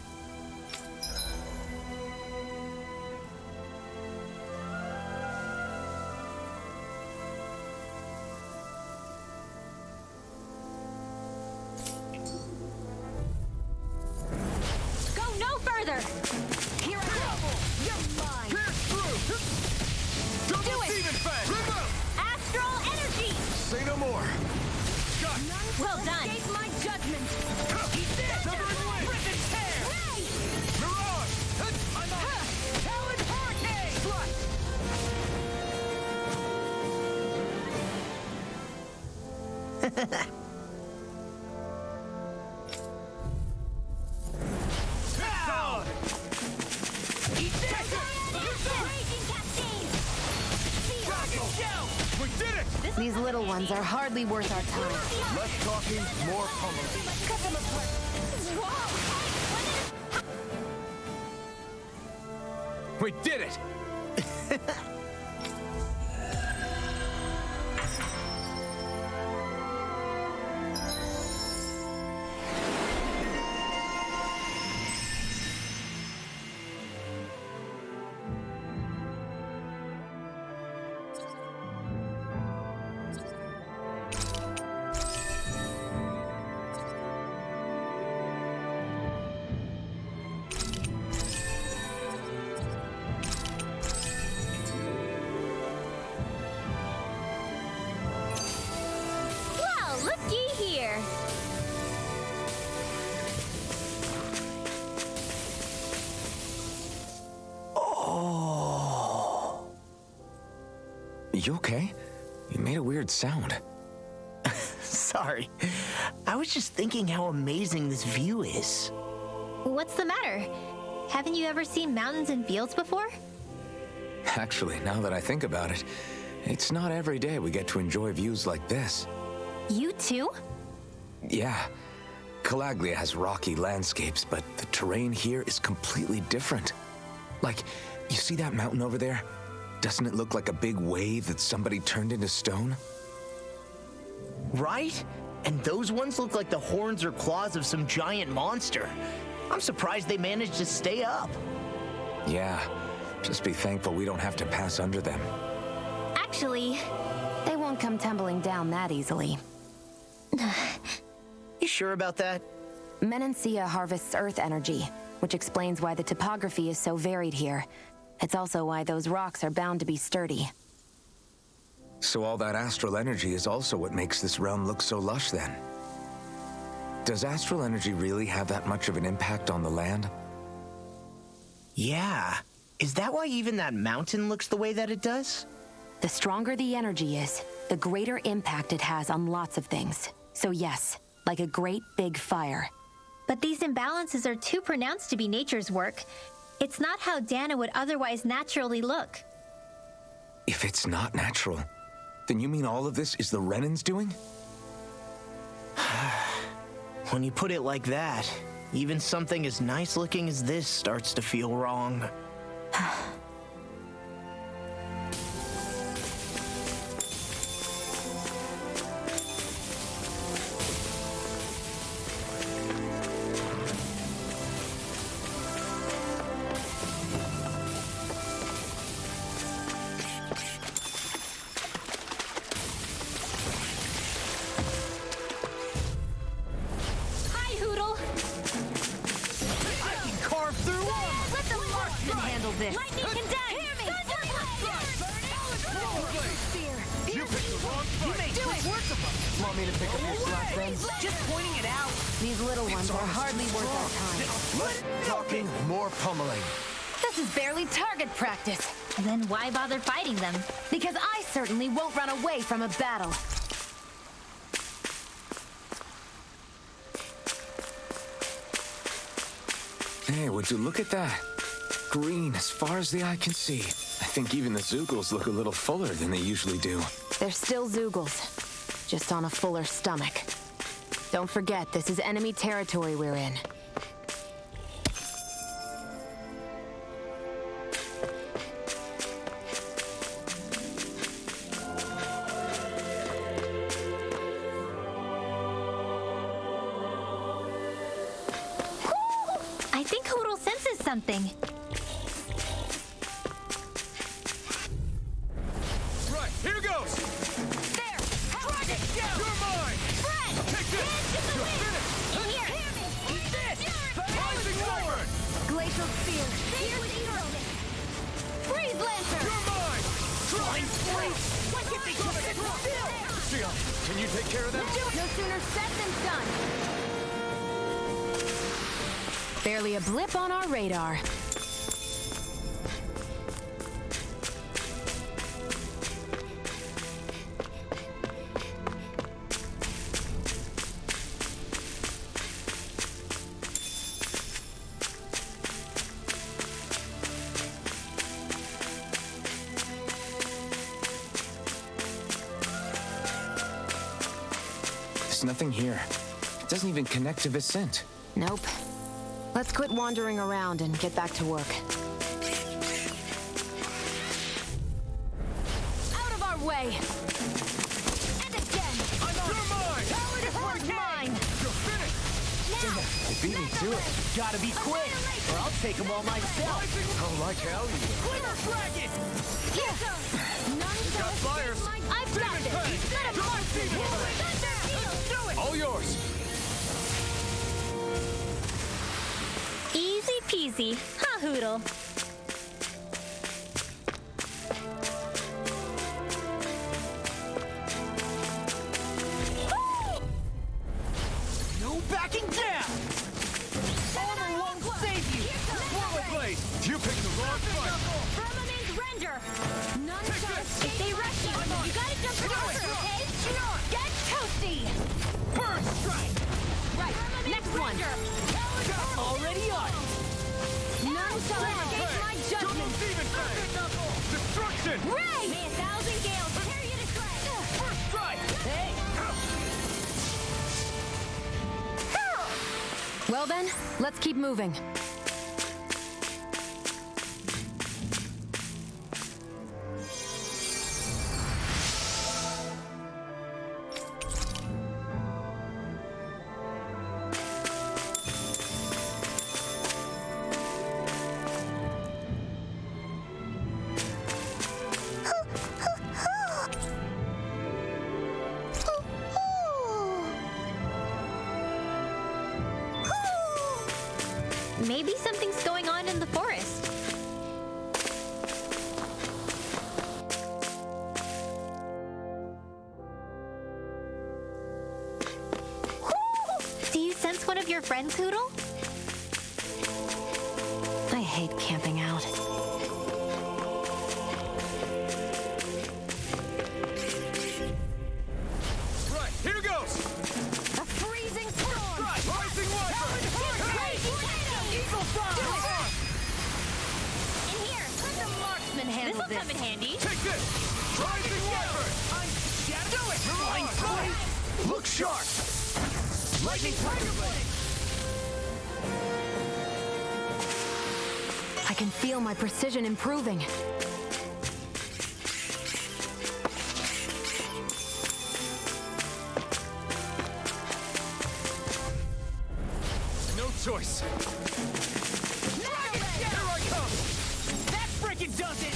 Go no further! Here I go! You're mine! Pierce through. Double it. demon fang. Remove. Astral energy! Say no more. Got it. Well done. Escape my judgment! He's dead. Severing wing. Rip and tear! Mirage. I'm out. Talon Hurricane! Down. We did it. These little ones are hardly worth our time. Less talking, more pummeling. Cut them apart. We did it! Well, looky here. You okay? You made a weird sound. Sorry. I was just thinking how amazing this view is. What's the matter? Haven't you ever seen mountains and fields before? Actually, now that I think about it, it's not every day we get to enjoy views like this. You too? Yeah, Calaglia has rocky landscapes, but the terrain here is completely different. Like, you see that mountain over there? Doesn't it look like a big wave that somebody turned into stone? Right? And those ones look like the horns or claws of some giant monster. I'm surprised they managed to stay up. Yeah, just be thankful we don't have to pass under them. Actually, They won't come tumbling down that easily. You sure about that? Menancia harvests earth energy, which explains why the topography is so varied here. It's also why those rocks are bound to be sturdy. So all that astral energy is also what makes this realm look so lush then. Does astral energy really have that much of an impact on the land? Yeah. Is that why even that mountain looks the way that it does? The stronger the energy is, the greater impact it has on lots of things. So yes, like a great big fire. but these imbalances are too pronounced to be nature's work. It's not how Dana would otherwise naturally look. If it's not natural, then you mean all of this is the Renans doing? When you put it like that, even something as nice looking as this starts to feel wrong. Hi, Hoodle! I can carve through one! Let the marksman handle this! Lightning condense! Hear me! You picked the wrong fight. Do it! Want me to pick up your slack then? Just pointing it out. These little ones are hardly worth our time. Less talking, more pummeling. This is barely target practice. Then why bother fighting them? Because I certainly won't run away from a battle. Hey, would you look at that? Green as far as the eye can see. I think even the Zoogles look a little fuller than they usually do. They're still Zoogles, just on a fuller stomach. Don't forget, this is enemy territory we're in. I think Hoodle senses something. Right, here goes! There! Try to go! You're mine! Fred! Take this! You're finished! In here! Eat this! Rising Wyvern! Glacial Spear! Freeze Lantern! You're mine! Blind Freeze! What did they do? Shion, can you take care of them? No sooner said than done! Barely a blip on our radar. There's nothing here. It doesn't even connect to Vicent. Nope. Let's quit wandering around and get back to work. Out of our way! And again! You're mine! This one's mine! You're finished! They beat me to it. Gotta be quick, or I'll take them all myself. Oh, like hell you will. Quiver Dragon! Here! None got flyers. I've got this! Let him Do it! All yours! Easy peasy, huh, Hoodle? No backing down! Armor won't save you! Whirling Blade! You picked the wrong fight! Permanent render! None Take shall this. escape. If they rush you, you gotta jump faster, okay? Get toasty! Burn Strike! Right, next one! Already on! None shall escape my Double judgment! Demon Fang! Destruction! Ray! May 1,000 gales tear you to shreds! First strike! Hey! Well then, let's keep moving. Maybe something's going on in the forest. Do you sense one of your friends, Hoodle? I hate camping out. Right, here goes! A freezing storm! Rising Wyvern! Eagle Frost! In here, let the marksman handle this. This'll come in handy. Take this! Rising Wyvern! Do it! Blind Freeze! Look sharp! Lightning Tiger Blade! I can feel my precision improving. No choice! Here I come! That freaking does it!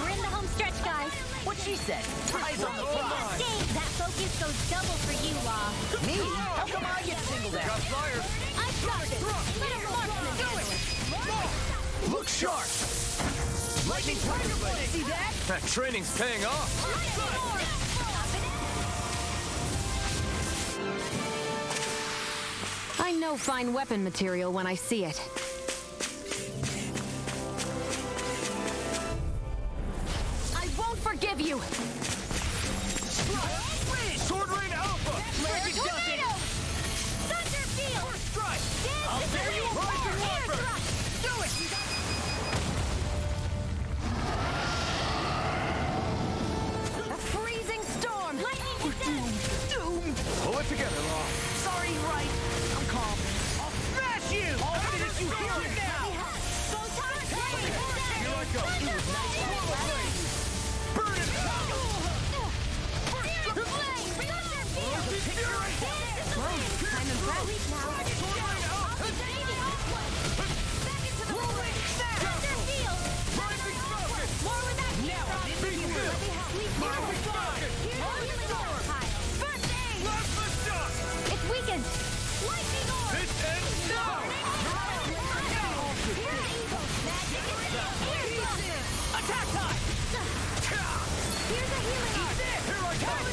We're in the home stretch, guys. What she said? Eyes on the Big prize! mistake. That focus goes double for you, Law. Me? How come I get singled Got out? flyers! I've got this. Let a marksman handle it. Look sharp! Lightning Tiger Blade! See that? That training's paying off! I know fine weapon material when I see it. Doomed! Pull it together, Law. Sorry, right. I'm calm. I'll smash you! All minutes you hear it now! Here I go. Burn it out! I'm impressed. It's weakened. This ends now! Attack time! Here's a healing arc. Here I come!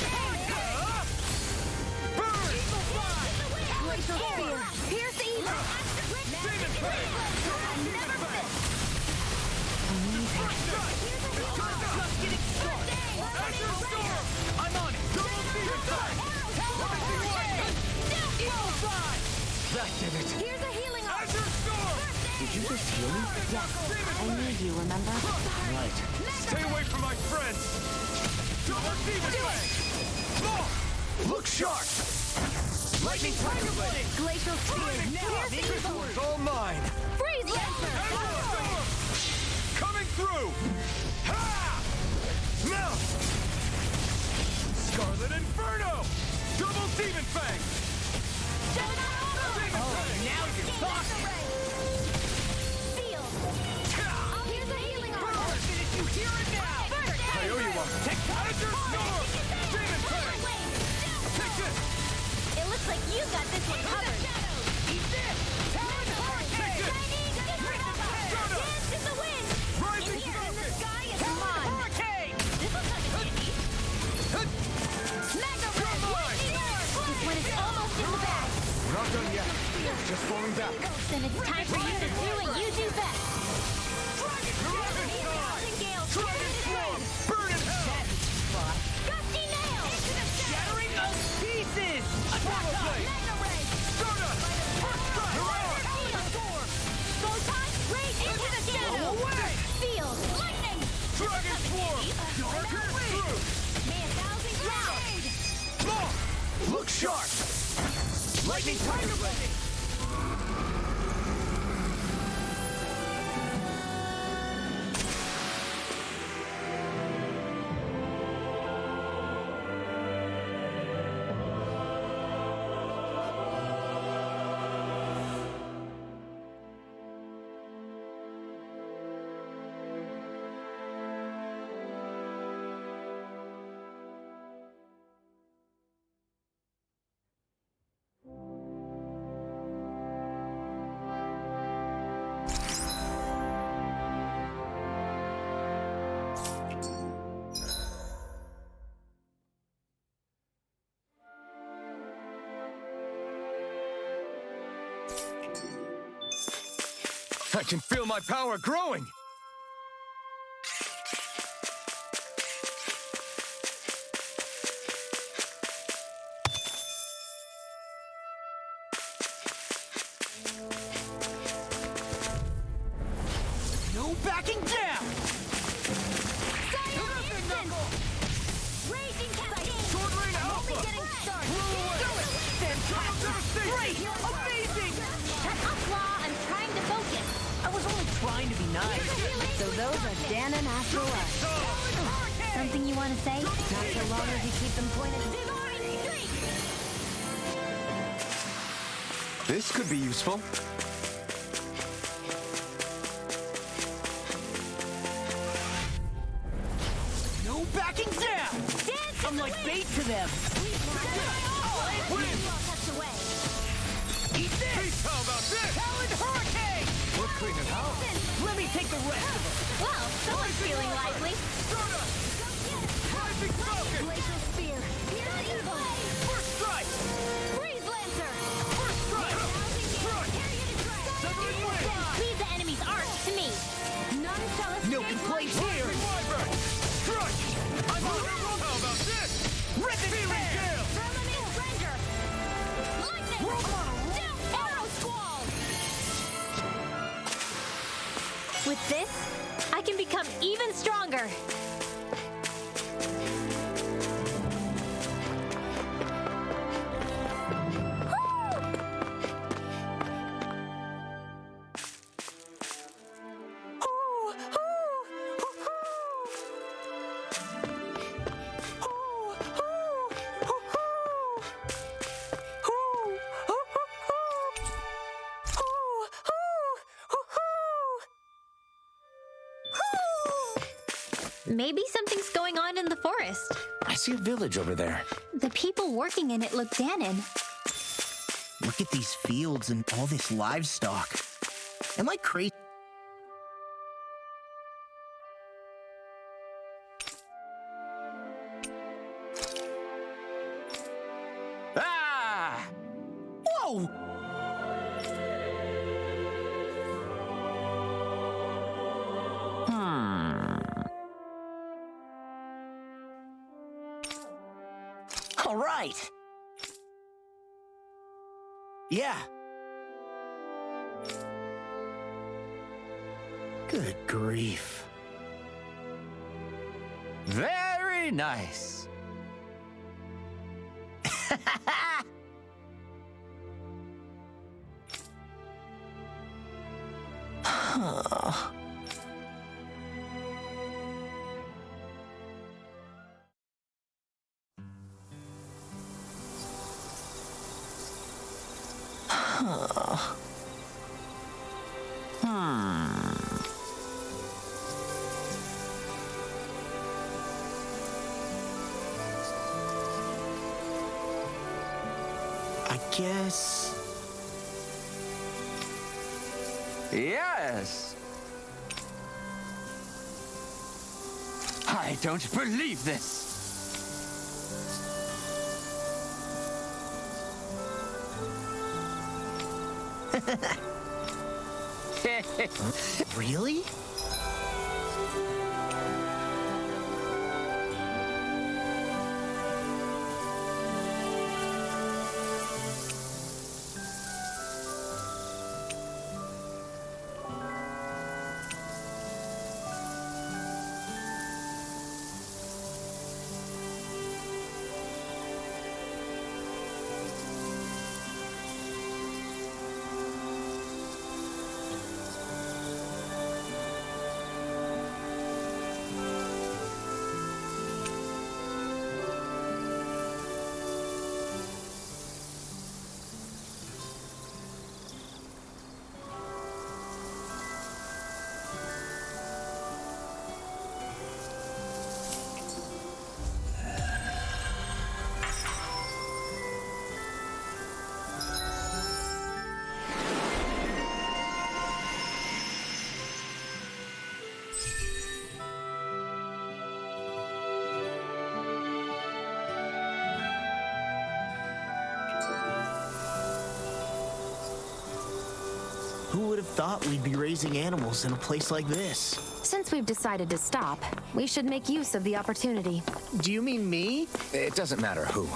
Burn! Glacial spear. Pierce evil. Demon Fang! Never miss. Just getting started! Azure Storm! I'm on it! Double Demon Fang! Rising Lightning! Equal side! That did it! Here's a healing arc. Azure Storm! Did you just heal me? Yes. I need you, remember? Right. Stay away from my friends! Double Demon Fang! Law! Look sharp! Lightning Tiger Blade! Glacial spear. Now! Pierce evil. It's all mine! Freeze lancer. Azure Storm! Coming through! Ha! Now! Scarlet Inferno! Double Demon Fang! Demon Fang! Now you're talking! Seal. Here's a healing arc. You hear it now! I owe you one! Take Azure Storm! Demon Fang! Take this! It looks like you got this one covered. Eat this! Talon Hurricane! Dance in the wind. Rising In the Focus! sky is Talon mine. Hurricane! This will come in handy. Mega Red Lightning Arc. This one is almost in the bag. We're not done yet. Just falling back. Then it's time for you to do what you do best. Thousand Gale. Dragon Swarm! Burn in hell! Gusty Nail. Shattering of pieces! Attack time! Mega Ray. Stardust! Photon. Rage into the shadow. Away! Field. Lightning. Dragon Swarm! Darker through! May 1,000 ground. Law! Look sharp! Lightning Tiger Blade! I can feel my power growing! No backing down! Raging Cascade. Sword Rain Only Alpha! getting started. Do it! Fantastic! Great! Amazing! Shut up, Law. I'm trying to focus. I was only trying to be nice. So those are Dan and Astro Us. Something you want to say? Not so long as you keep them pointed. This could be useful. No backing down! I'm like bait to them. Eat this! Peace, how about this? Talon Hurricane! We're cleaning house. Let me take the rest of them. Well, someone's feeling lively. Stardust! Rising Falcon! Glacial Spear. Here's evil. First strike! Freeze Lancer. First strike! Strike! Suddenly leave the enemy's arc to me. None shall escape. No complaints here! Rising Wyvern! Strike! I'm on it! How about this? Rip it Feeling Gale! Firmament Ranger. Lightning. Down Arrow Squall. With this, I can become even stronger. Maybe something's going on in the forest. I see a village over there. The people working in it look Danon. Look at these fields and all this livestock. Am I crazy? Ah! Whoa! All right. Yeah. Good grief. Very nice. Huh. I guess... Yes. I don't believe this. Really? Who would have thought we'd be raising animals in a place like this? Since we've decided to stop, we should make use of the opportunity. Do you mean me? It doesn't matter who.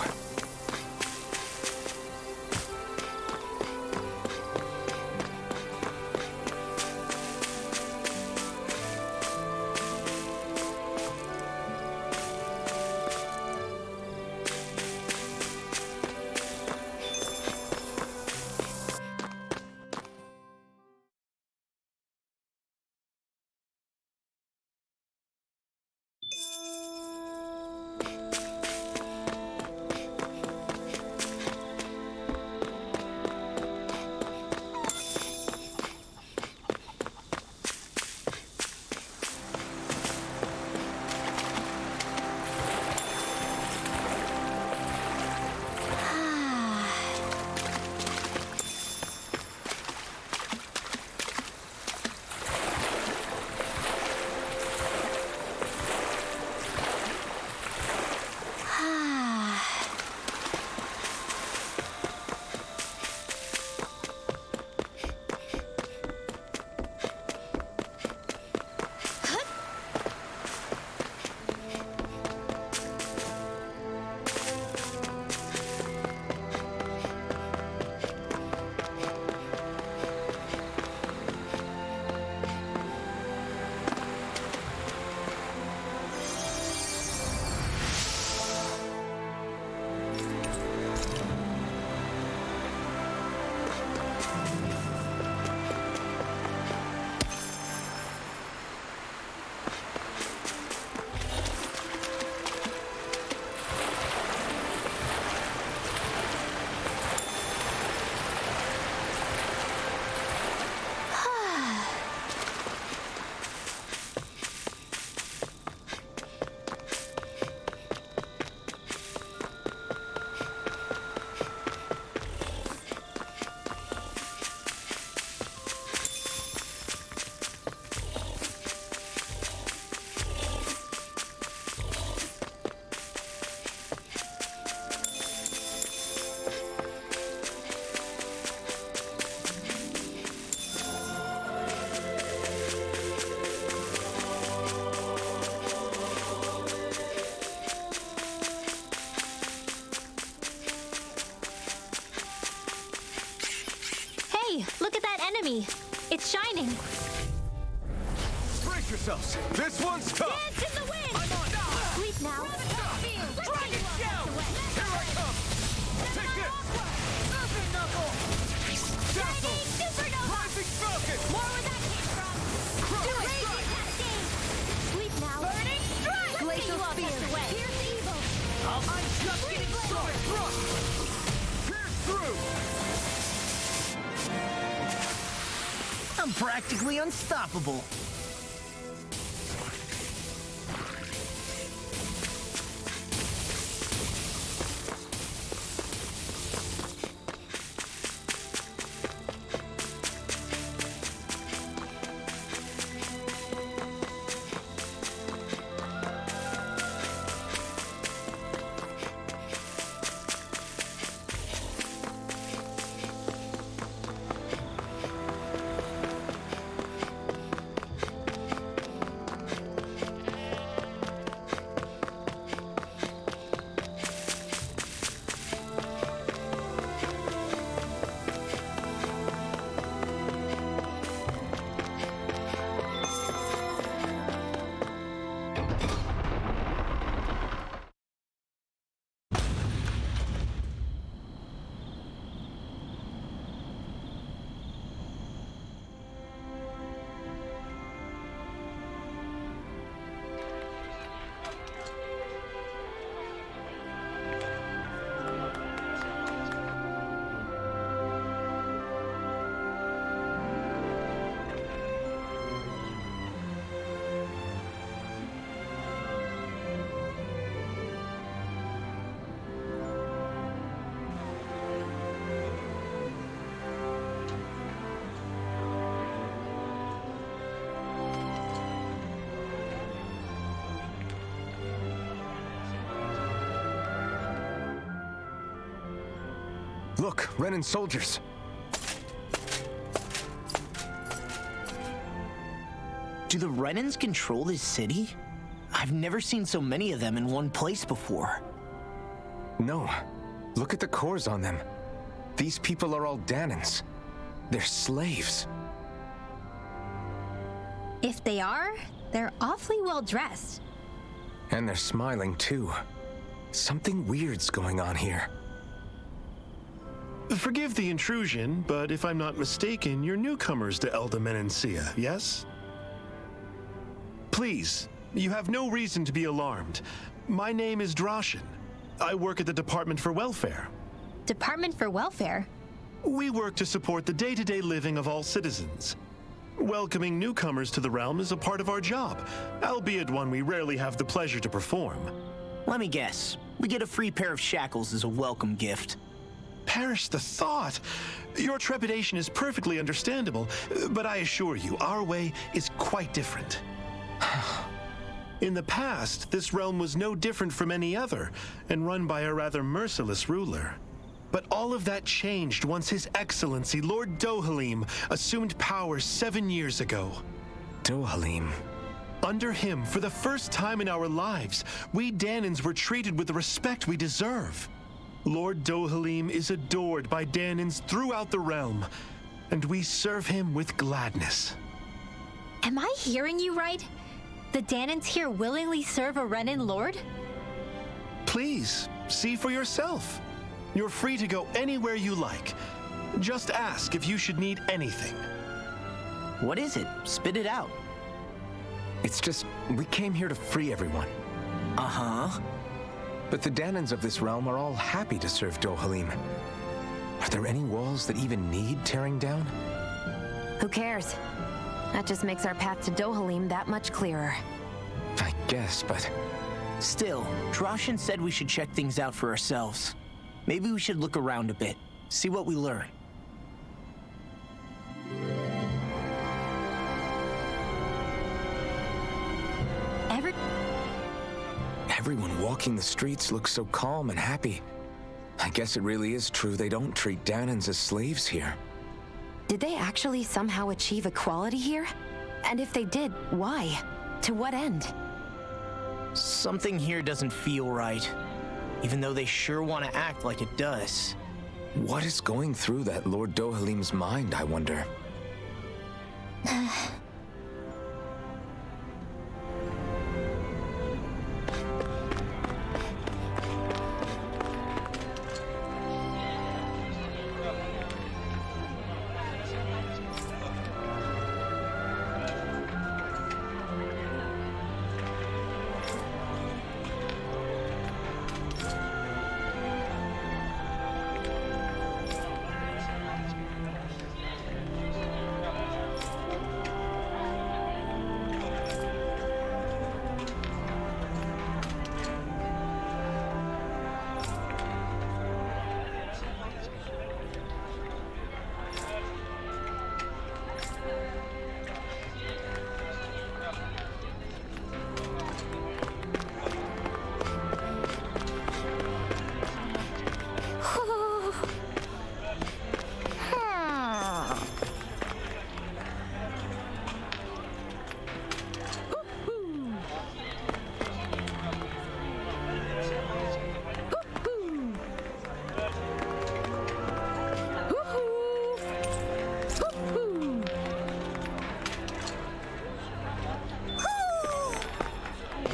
enemy. It's shining. Brace yourselves. This one's tough. Dance in the wind! I'm on. Sleep now. Dragon Shell! Here I come! Take this! Super Knuckle! Dazzle! Supernova! Rising Falcon! More where that came from. Raging Cascade! Sleep now. Burning Strike! Glacial Spear. Fierce evil! I'm just getting started! Thrust! Pierce through! I'm practically unstoppable. Look, Renan soldiers. Do the Renans control this city? I've never seen so many of them in one place before. No. Look at the cores on them. These people are all Danans. They're slaves. If they are, they're awfully well dressed. And they're smiling, too. Something weird's going on here. Forgive the intrusion, but if I'm not mistaken, you're newcomers to Elda Menancia, yes? Please, you have no reason to be alarmed. My name is Droshin. I work at the Department for Welfare. Department for Welfare? We work to support the day-to-day living of all citizens. Welcoming newcomers to the realm is a part of our job, albeit one we rarely have the pleasure to perform. Let me guess. We get a free pair of shackles as a welcome gift. Perish the thought! Your trepidation is perfectly understandable, but I assure you, our way is quite different. In the past, this realm was no different from any other, and run by a rather merciless ruler. But all of that changed once His Excellency, Lord Dohalim, assumed power 7 years ago. Dohalim. Under him, for the first time in our lives, we Danans were treated with the respect we deserve. Lord Dohalim is adored by Danans throughout the realm, and we serve him with gladness. Am I hearing you right? The Danans here willingly serve a Renan lord? Please, see for yourself. You're free to go anywhere you like. Just ask if you should need anything. What is it? Spit it out. It's just, we came here to free everyone. Uh-huh. But the Danans of this realm are all happy to serve Dohalim. Are there any walls that even need tearing down? Who cares? That just makes our path to Dohalim that much clearer. I guess, but... Still, Droshin said we should check things out for ourselves. Maybe we should look around a bit, see what we learn. Everyone walking the streets looks so calm and happy. I guess it really is true they don't treat Danans as slaves here. Did they actually somehow achieve equality here? And if they did, why? To what end? Something here doesn't feel right, even though they sure want to act like it does. What is going through that Lord Dohalim's mind, I wonder?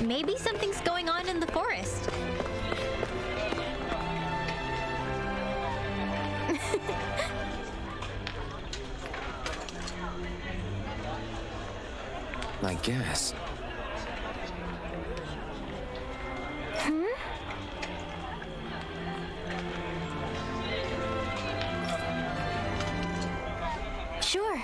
Maybe something's going on in the forest. I guess. Sure.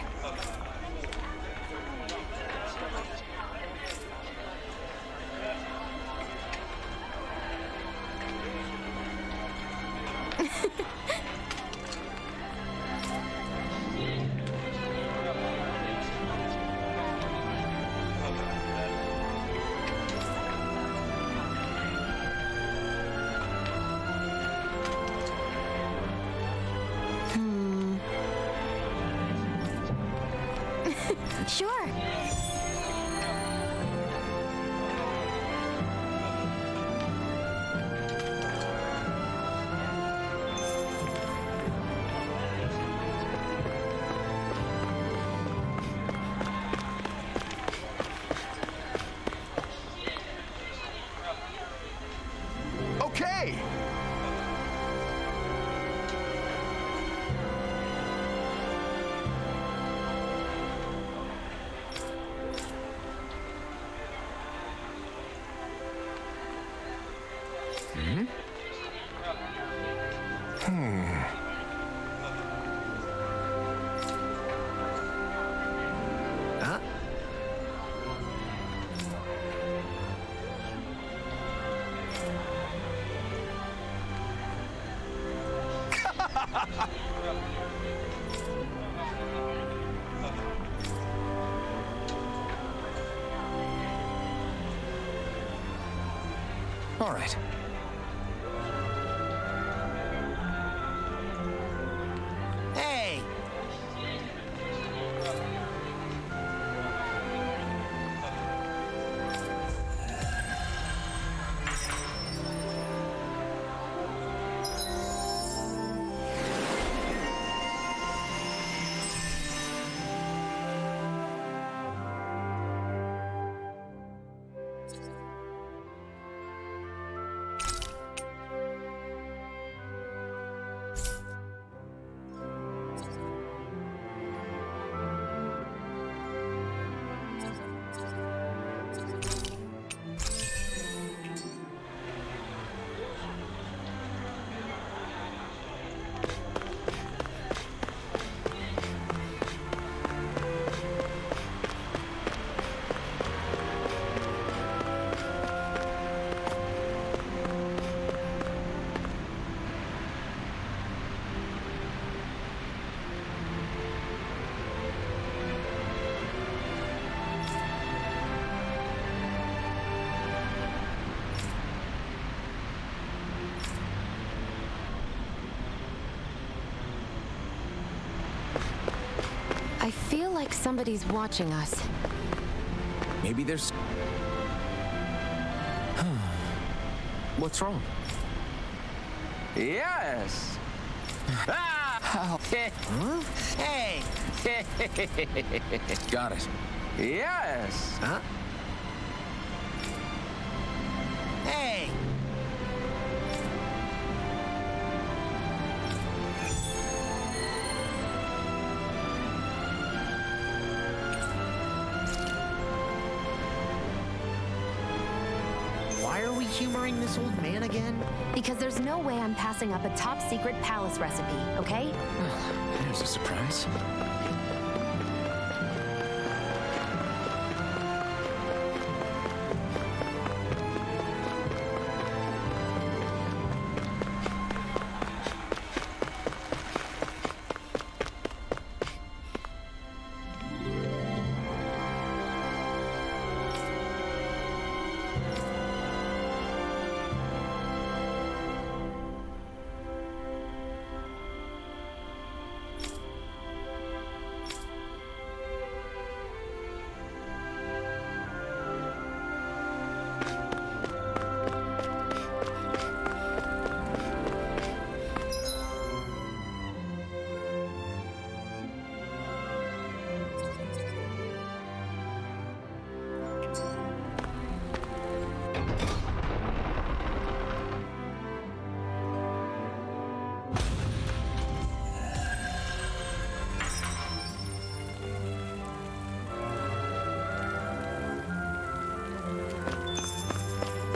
Sure. Okay! All right. Hey! I feel like somebody's watching us. Maybe there's... What's wrong? Yes. Ah! Hey! Got it. Yes. Huh? Hey! Why are we humoring this old man again? Because there's no way I'm passing up a top secret palace recipe, okay? There's a surprise.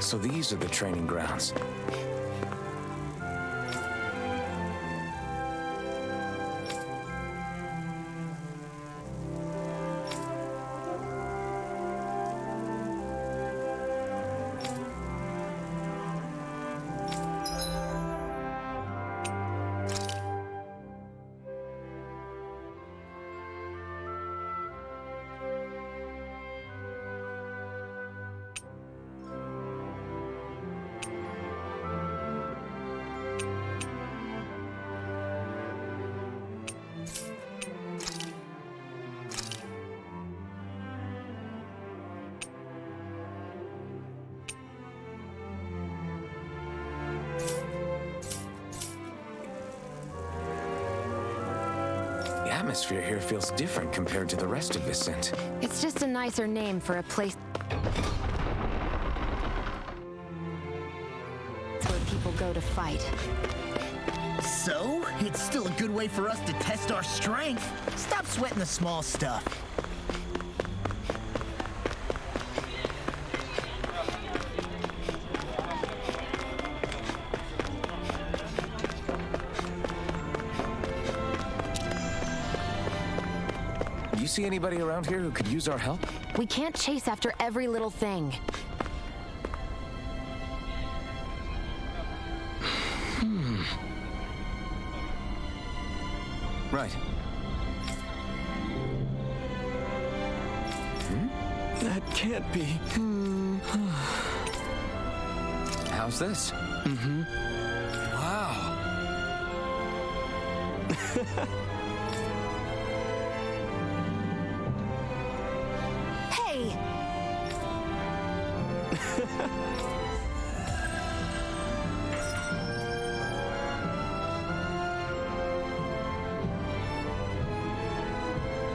So these are the training grounds. The atmosphere here feels different compared to the rest of Vicent. It's just a nicer name for a place where people go to fight. So, it's still a good way for us to test our strength. Stop sweating the small stuff. Do you see anybody around here who could use our help? We can't chase after every little thing. Right. That can't be. How's this? Wow. Hey!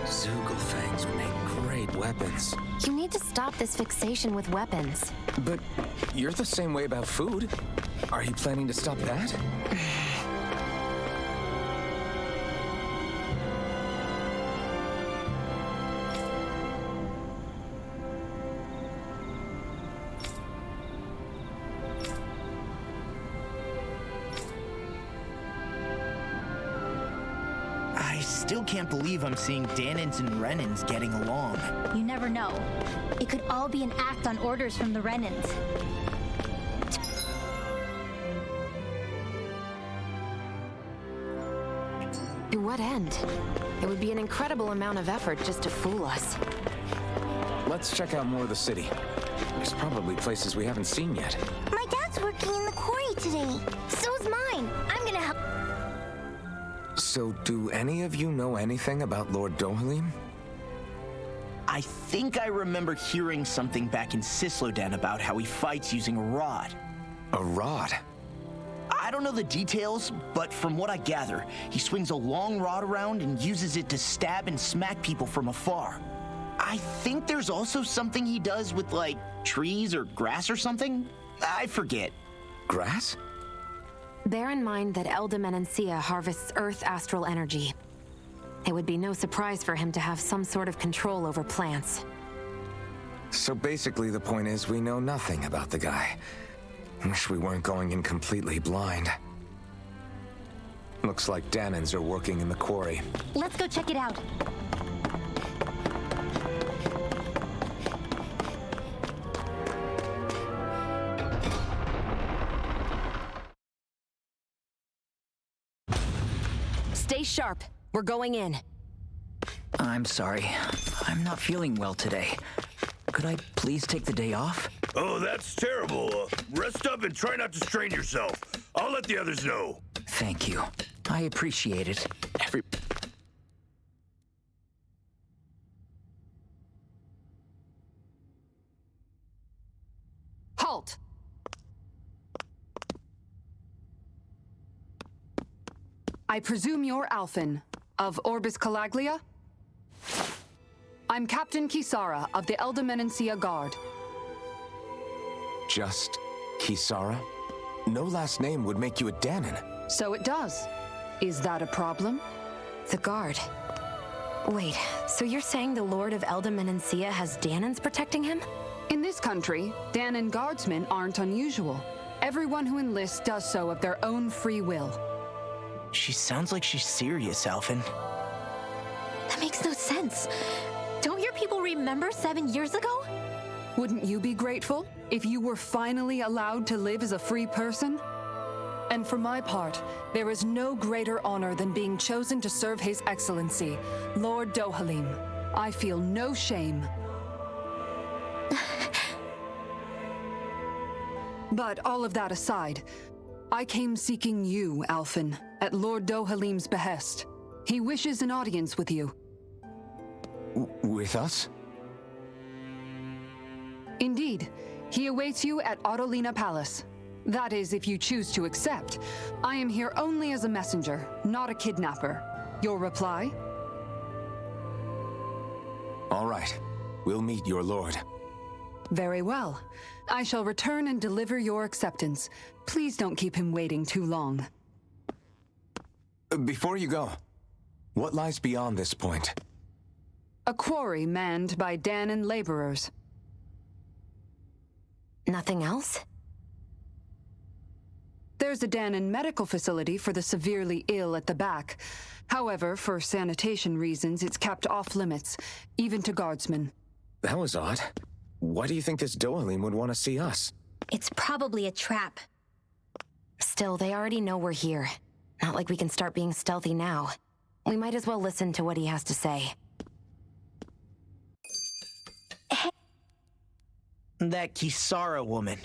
Zoogle fangs would make great weapons. You need to stop this fixation with weapons. But you're the same way about food. Are you planning to stop that? I still can't believe I'm seeing Danins and Renins getting along. You never know. It could all be an act on orders from the Renins. To what end? It would be an incredible amount of effort just to fool us. Let's check out more of the city. There's probably places we haven't seen yet. My dad's working in the quarry today. So's mine. I'm gonna help. So, do any of you know anything about Lord Dohalim? I think I remember hearing something back in Sisloden about how he fights using a rod. A rod? I don't know the details, but from what I gather, he swings a long rod around and uses it to stab and smack people from afar. I think there's also something he does with, like, trees or grass or something. I forget. Grass? Bear in mind that Elda Menancia harvests Earth astral energy. It would be no surprise for him to have some sort of control over plants. So basically the point is we know nothing about the guy. Wish we weren't going in completely blind. Looks like Danans are working in the quarry. Let's go check it out. Stay sharp. We're going in. I'm sorry. I'm not feeling well today. Could I please take the day off? Oh, that's terrible. Rest up and try not to strain yourself. I'll let the others know. Thank you. I appreciate it. Halt! I presume you're Alphen, of Orbis Calaglia? I'm Captain Kisara of the Elda Menancia Guard. Just Kisara? No last name would make you a Danan. So it does. Is that a problem? The Guard. Wait, so you're saying the Lord of Elda Menancia has Danans protecting him? In this country, Danan guardsmen aren't unusual. Everyone who enlists does so of their own free will. She sounds like she's serious, Alphen. That makes no sense. Don't your people remember 7 years ago? Wouldn't you be grateful if you were finally allowed to live as a free person? And for my part, there is no greater honor than being chosen to serve His Excellency, Lord Dohalim. I feel no shame. But all of that aside, I came seeking you, Alphen, at Lord Dohalim's behest. He wishes an audience with you. With us? Indeed. He awaits you at Autolina Palace. That is, if you choose to accept. I am here only as a messenger, not a kidnapper. Your reply? All right. We'll meet your lord. Very well. I shall return and deliver your acceptance. Please don't keep him waiting too long. Before you go, what lies beyond this point? A quarry manned by Danan laborers. Nothing else? There's a Danan medical facility for the severely ill at the back. However, for sanitation reasons, it's kept off limits, even to guardsmen. That was odd. Why do you think this Dohalim would want to see us? It's probably a trap. Still, they already know we're here. Not like we can start being stealthy now. We might as well listen to what he has to say. That Kisara woman.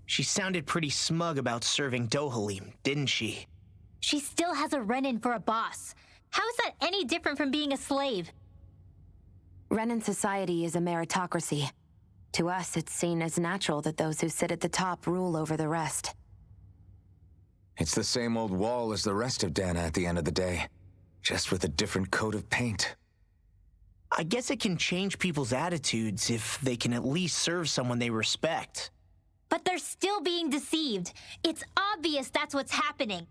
She sounded pretty smug about serving Dohalim, didn't she? She still has a Renin for a boss. How is that any different from being a slave? Renin society is a meritocracy. To us, it's seen as natural that those who sit at the top rule over the rest. It's the same old wall as the rest of Dana at the end of the day, just with a different coat of paint. I guess it can change people's attitudes if they can at least serve someone they respect. But they're still being deceived. It's obvious that's what's happening.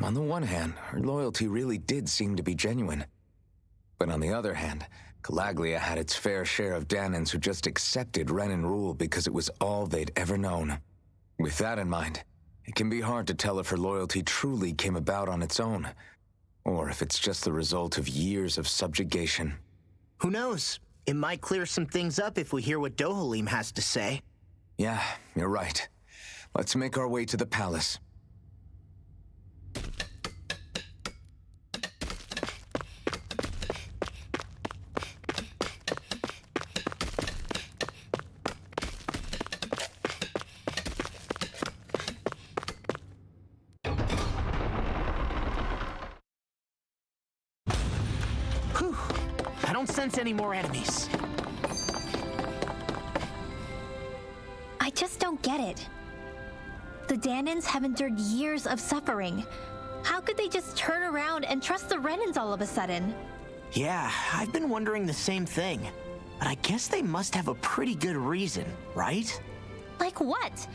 On the one hand, her loyalty really did seem to be genuine. But on the other hand, Calaglia had its fair share of Danans who just accepted Renin rule because it was all they'd ever known. With that in mind, it can be hard to tell if her loyalty truly came about on its own, or if it's just the result of years of subjugation. Who knows? It might clear some things up if we hear what Dohalim has to say. Yeah, you're right. Let's make our way to the palace. Whew. I don't sense any more enemies. I just don't get it. The The Danans have endured years of suffering. How could they just turn around and trust the Renans all of a sudden? Yeah, I've been wondering the same thing. But I guess they must have a pretty good reason, right? Like what?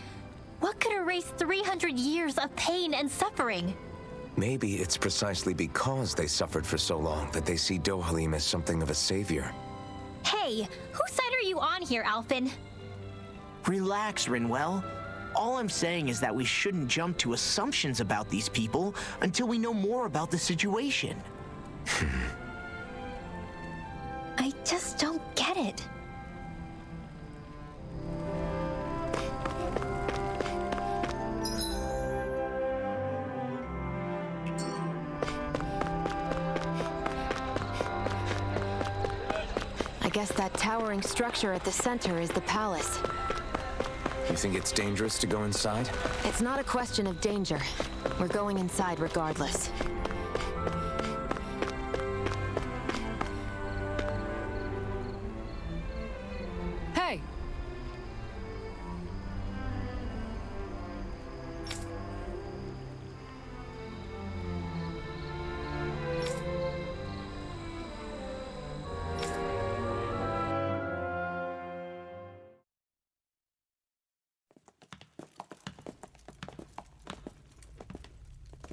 What could erase 300 years of pain and suffering? Maybe it's precisely because they suffered for so long that they see Dohalim as something of a savior. Hey, whose side are you on here, Alphen? Relax, Rinwell. All I'm saying is that we shouldn't jump to assumptions about these people until we know more about the situation. I just don't get it. I guess that towering structure at the center is the palace. You think it's dangerous to go inside? It's not a question of danger. We're going inside regardless. Hey!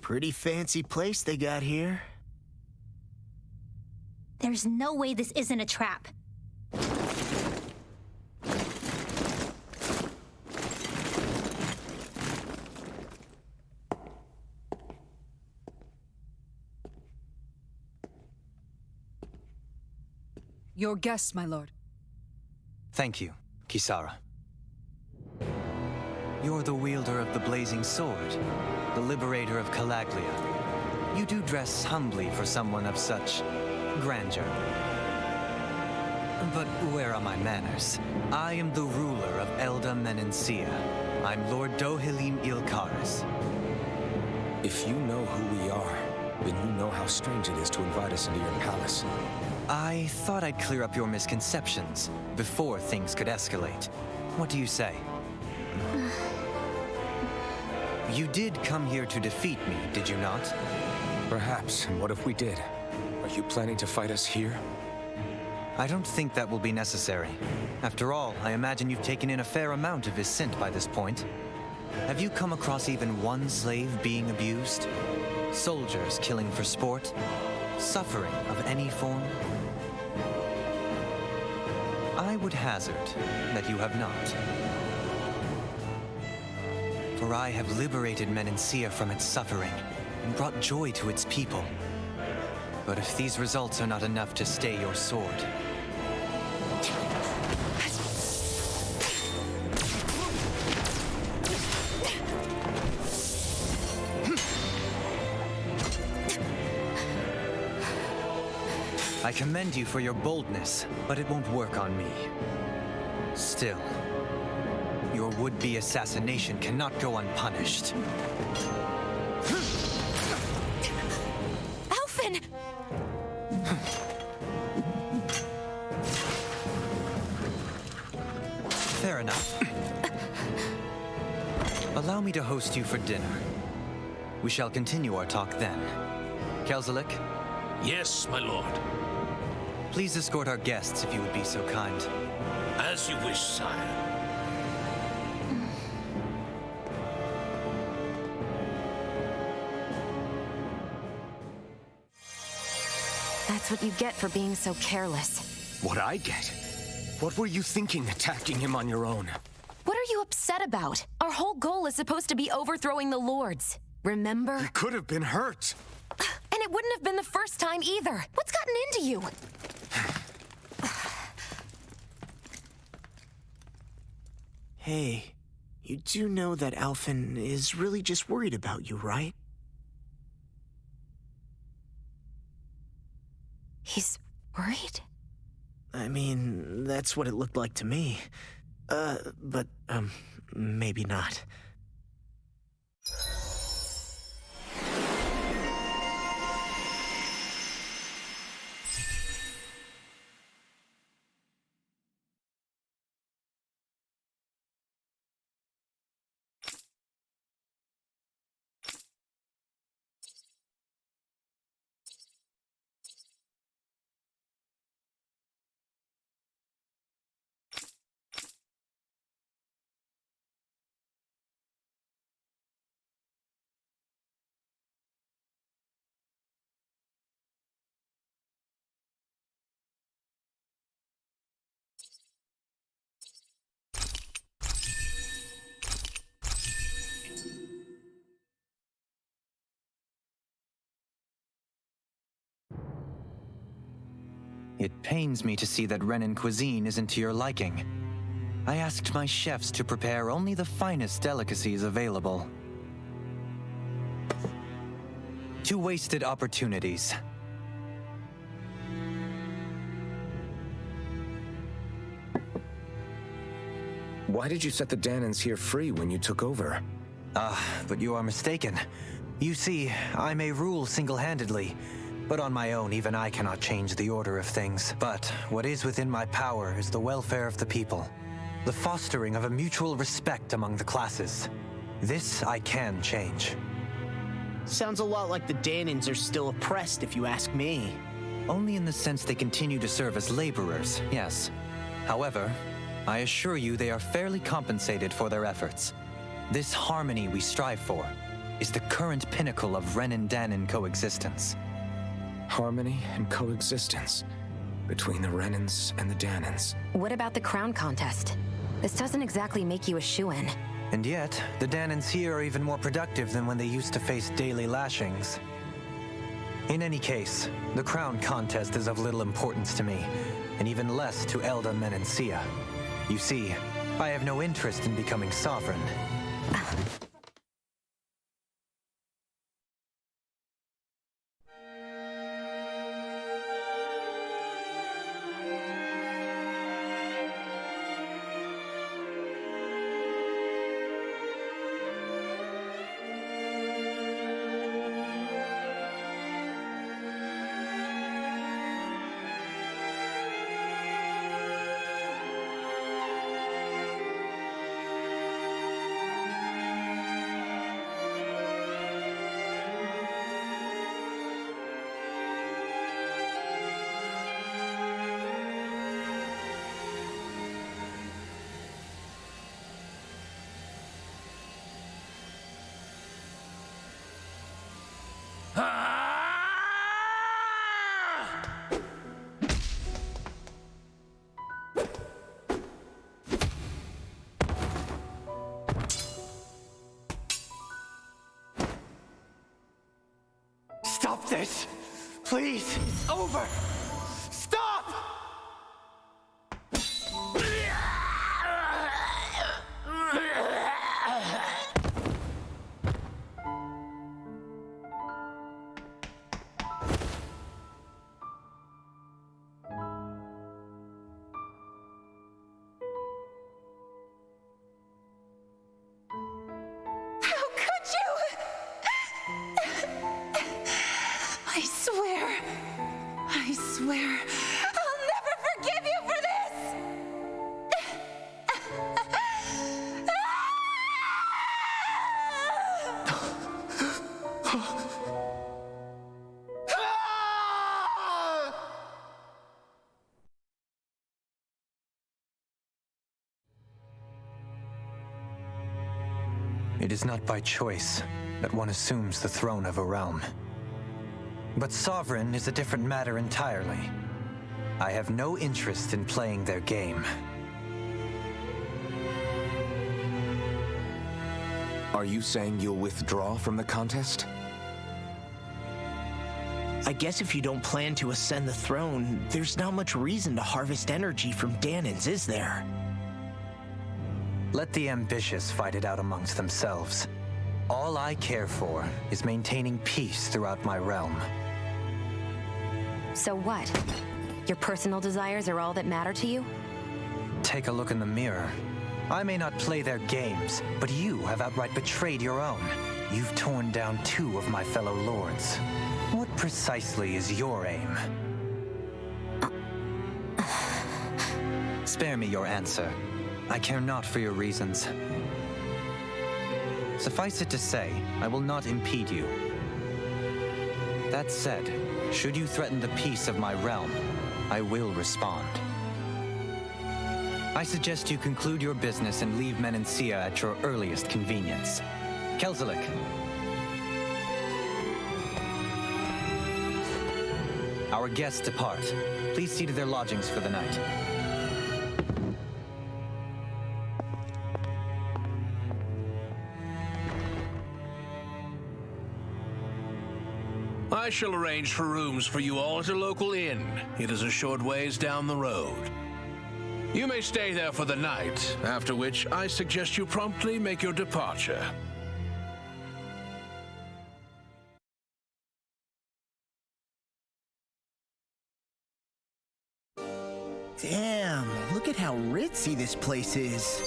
Pretty fancy place they got here. There's no way this isn't a trap. Your guests, my lord. Thank you, Kisara. You're the wielder of the blazing sword, the liberator of Calaglia. You do dress humbly for someone of such grandeur. But where are my manners? I am the ruler of Elda Menencia. I'm Lord Dohalim Ilkaris. If you know who we are, then you know how strange it is to invite us into your palace. I thought I'd clear up your misconceptions before things could escalate. What do you say? You did come here to defeat me, did you not? Perhaps, and what if we did? Are you planning to fight us here? I don't think that will be necessary. After all, I imagine you've taken in a fair amount of his scent by this point. Have you come across even one slave being abused? Soldiers killing for sport? Suffering of any form? I would hazard that you have not. For I have liberated Menencia from its suffering and brought joy to its people. But if these results are not enough to stay your sword, I commend you for your boldness, but it won't work on me. Still, your would-be assassination cannot go unpunished. Alphen! Fair enough. Allow me to host you for dinner. We shall continue our talk then. Kelzelik? Yes, my lord. Please escort our guests if you would be so kind. As you wish, sire. That's what you get for being so careless. What I get? What were you thinking attacking him on your own? What are you upset about? Our whole goal is supposed to be overthrowing the Lords. Remember? He could have been hurt. And it wouldn't have been the first time either. What's gotten into you? Hey, you do know that Alphen is really just worried about you, right? He's worried? I mean, that's what it looked like to me. But maybe not. It pains me to see that Renan cuisine isn't to your liking. I asked my chefs to prepare only the finest delicacies available. 2 wasted opportunities. Why did you set the Danans here free when you took over? But you are mistaken. You see, I may rule single-handedly, but on my own, even I cannot change the order of things. But what is within my power is the welfare of the people, the fostering of a mutual respect among the classes. This I can change. Sounds a lot like the Danans are still oppressed, if you ask me. Only in the sense they continue to serve as laborers, yes. However, I assure you they are fairly compensated for their efforts. This harmony we strive for is the current pinnacle of Renan-Danan coexistence. Harmony and coexistence between the Renans and the Danans. What about the crown contest? This doesn't exactly make you a shoo-in. And yet, the Danans here are even more productive than when they used to face daily lashings. In any case, the crown contest is of little importance to me, and even less to Elda Menencia. You see, I have no interest in becoming sovereign. Stop this! Please! It's over! Stop! I swear, I'll never forgive you for this! It is not by choice that one assumes the throne of a realm. But sovereign is a different matter entirely. I have no interest in playing their game. Are you saying you'll withdraw from the contest? I guess if you don't plan to ascend the throne, there's not much reason to harvest energy from Danans, is there? Let the ambitious fight it out amongst themselves. All I care for is maintaining peace throughout my realm. So what? Your personal desires are all that matter to you? Take a look in the mirror. I may not play their games, but you have outright betrayed your own. You've torn down 2 of my fellow lords. What precisely is your aim? Spare me your answer. I care not for your reasons. Suffice it to say, I will not impede you. That said, should you threaten the peace of my realm, I will respond. I suggest you conclude your business and leave Menencia at your earliest convenience. Kelzelik. Our guests depart. Please see to their lodgings for the night. I shall arrange for rooms for you all at a local inn. It is a short ways down the road. You may stay there for the night, after which I suggest you promptly make your departure. Damn, look at how ritzy this place is.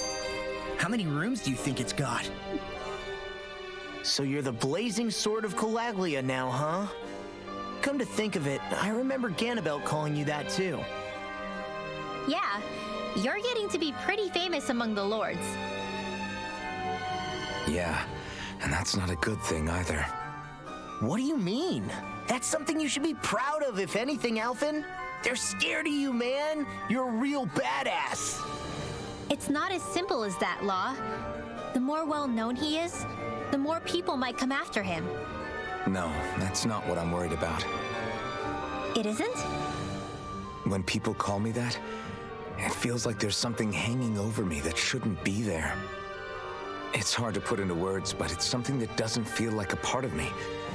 How many rooms do you think it's got? So you're the blazing sword of Calaglia now, huh? Come to think of it, I remember Ganabelt calling you that too. Yeah, you're getting to be pretty famous among the lords. Yeah, and that's not a good thing either. What do you mean? That's something you should be proud of, if anything, Alphen. They're scared of you, man. You're a real badass. It's not as simple as that, Law. The more well-known he is, the more people might come after him. No, that's not what I'm worried about. It isn't? When people call me that, it feels like there's something hanging over me that shouldn't be there. It's hard to put into words, but it's something that doesn't feel like a part of me.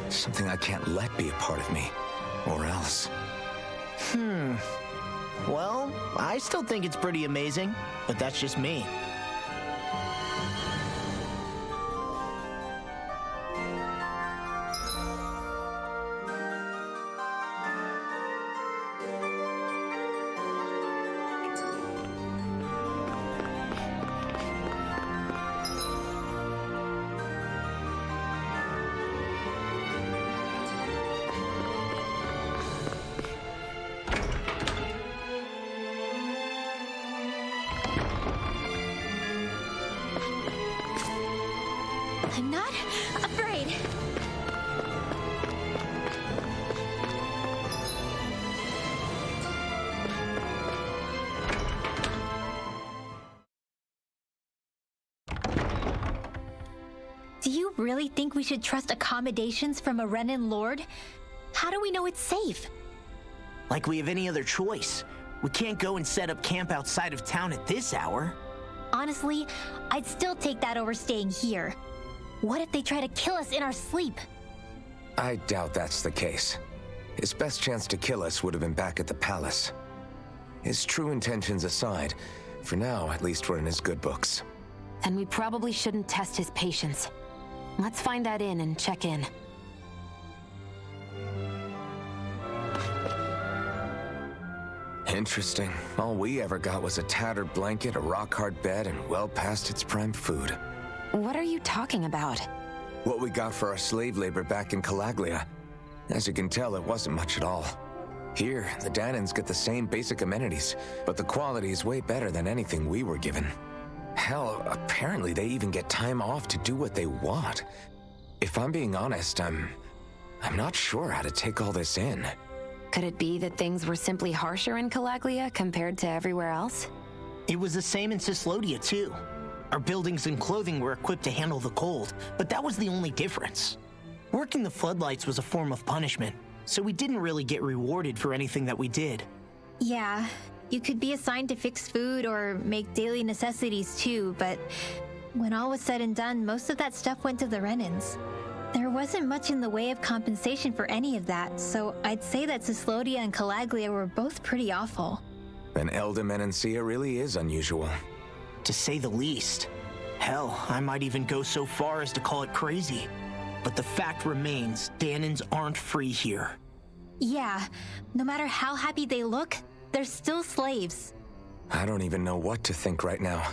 Something I can't let be a part of me. Or else. Well, I still think it's pretty amazing, but that's just me. I'm not afraid. Do you really think we should trust accommodations from a Renan Lord? How do we know it's safe? Like we have any other choice. We can't go and set up camp outside of town at this hour. Honestly, I'd still take that over staying here. What if they try to kill us in our sleep? I doubt that's the case. His best chance to kill us would have been back at the palace. His true intentions aside, for now, at least we're in his good books. And we probably shouldn't test his patience. Let's find that inn and check in. Interesting. All we ever got was a tattered blanket, a rock-hard bed, and well past its prime food. What are you talking about? What we got for our slave labor back in Calaglia. As you can tell, it wasn't much at all. Here, the Danans get the same basic amenities, but the quality is way better than anything we were given. Hell, apparently they even get time off to do what they want. If I'm being honest, I'm not sure how to take all this in. Could it be that things were simply harsher in Calaglia compared to everywhere else? It was the same in Cyslodia, too. Our buildings and clothing were equipped to handle the cold, but that was the only difference. Working the floodlights was a form of punishment, so we didn't really get rewarded for anything that we did. Yeah, you could be assigned to fix food or make daily necessities too, but when all was said and done, most of that stuff went to the Renans. There wasn't much in the way of compensation for any of that, so I'd say that Cyslodia and Calaglia were both pretty awful. Then Elda Menancia really is unusual. To say the least. Hell, I might even go so far as to call it crazy. But the fact remains, Danans aren't free here. Yeah, no matter how happy they look, they're still slaves. I don't even know what to think right now.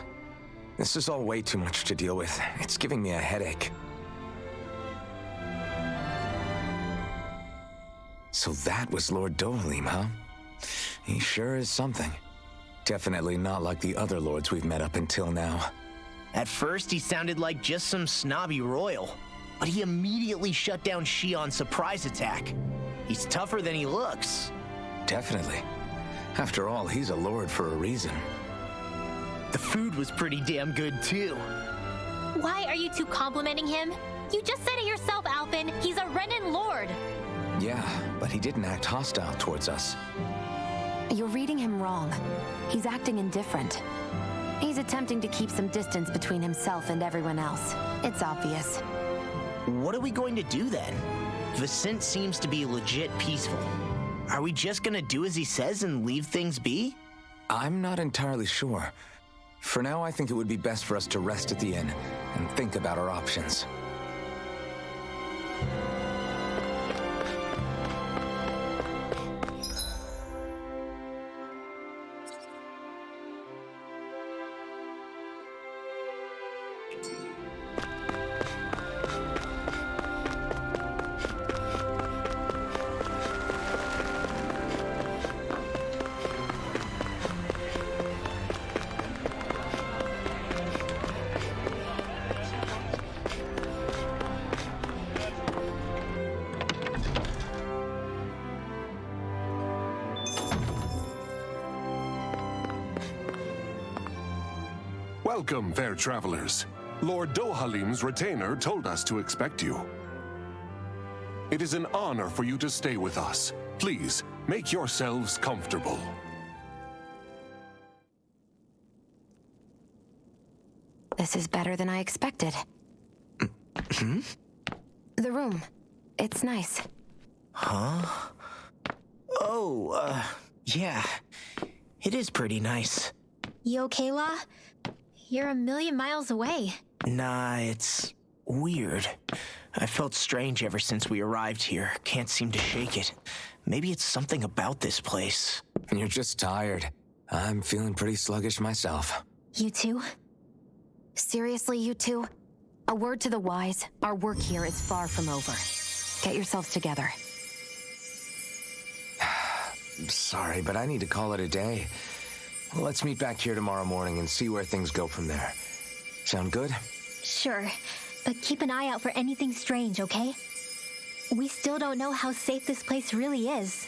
This is all way too much to deal with. It's giving me a headache. So that was Lord Dohalim, huh? He sure is something. Definitely not like the other lords we've met up until now. At first, he sounded like just some snobby royal, but he immediately shut down Shion's surprise attack. He's tougher than he looks. Definitely. After all, he's a lord for a reason. The food was pretty damn good, too. Why are you two complimenting him? You just said it yourself, Alphen. He's a Renan Lord. Yeah, but he didn't act hostile towards us. You're reading him wrong. He's acting indifferent. He's attempting to keep some distance between himself and everyone else. It's obvious. What are we going to do then? Vicent seems to be legit peaceful. Are we just gonna do as he says and leave things be? I'm not entirely sure. For now, I think it would be best for us to rest at the inn and think about our options. Welcome, fair travelers. Lord Dohalim's retainer told us to expect you. It is an honor for you to stay with us. Please, make yourselves comfortable. This is better than I expected. The room. It's nice. Huh? Oh, yeah. It is pretty nice. You okay, La? You're a million miles away. Nah, it's weird. I felt strange ever since we arrived here. Can't seem to shake it. Maybe it's something about this place. You're just tired. I'm feeling pretty sluggish myself. You too? Seriously, you two? A word to the wise, our work here is far from over. Get yourselves together. Sorry, but I need to call it a day. Let's meet back here tomorrow morning and see where things go from there. Sound good? Sure, but keep an eye out for anything strange, okay? We still don't know how safe this place really is.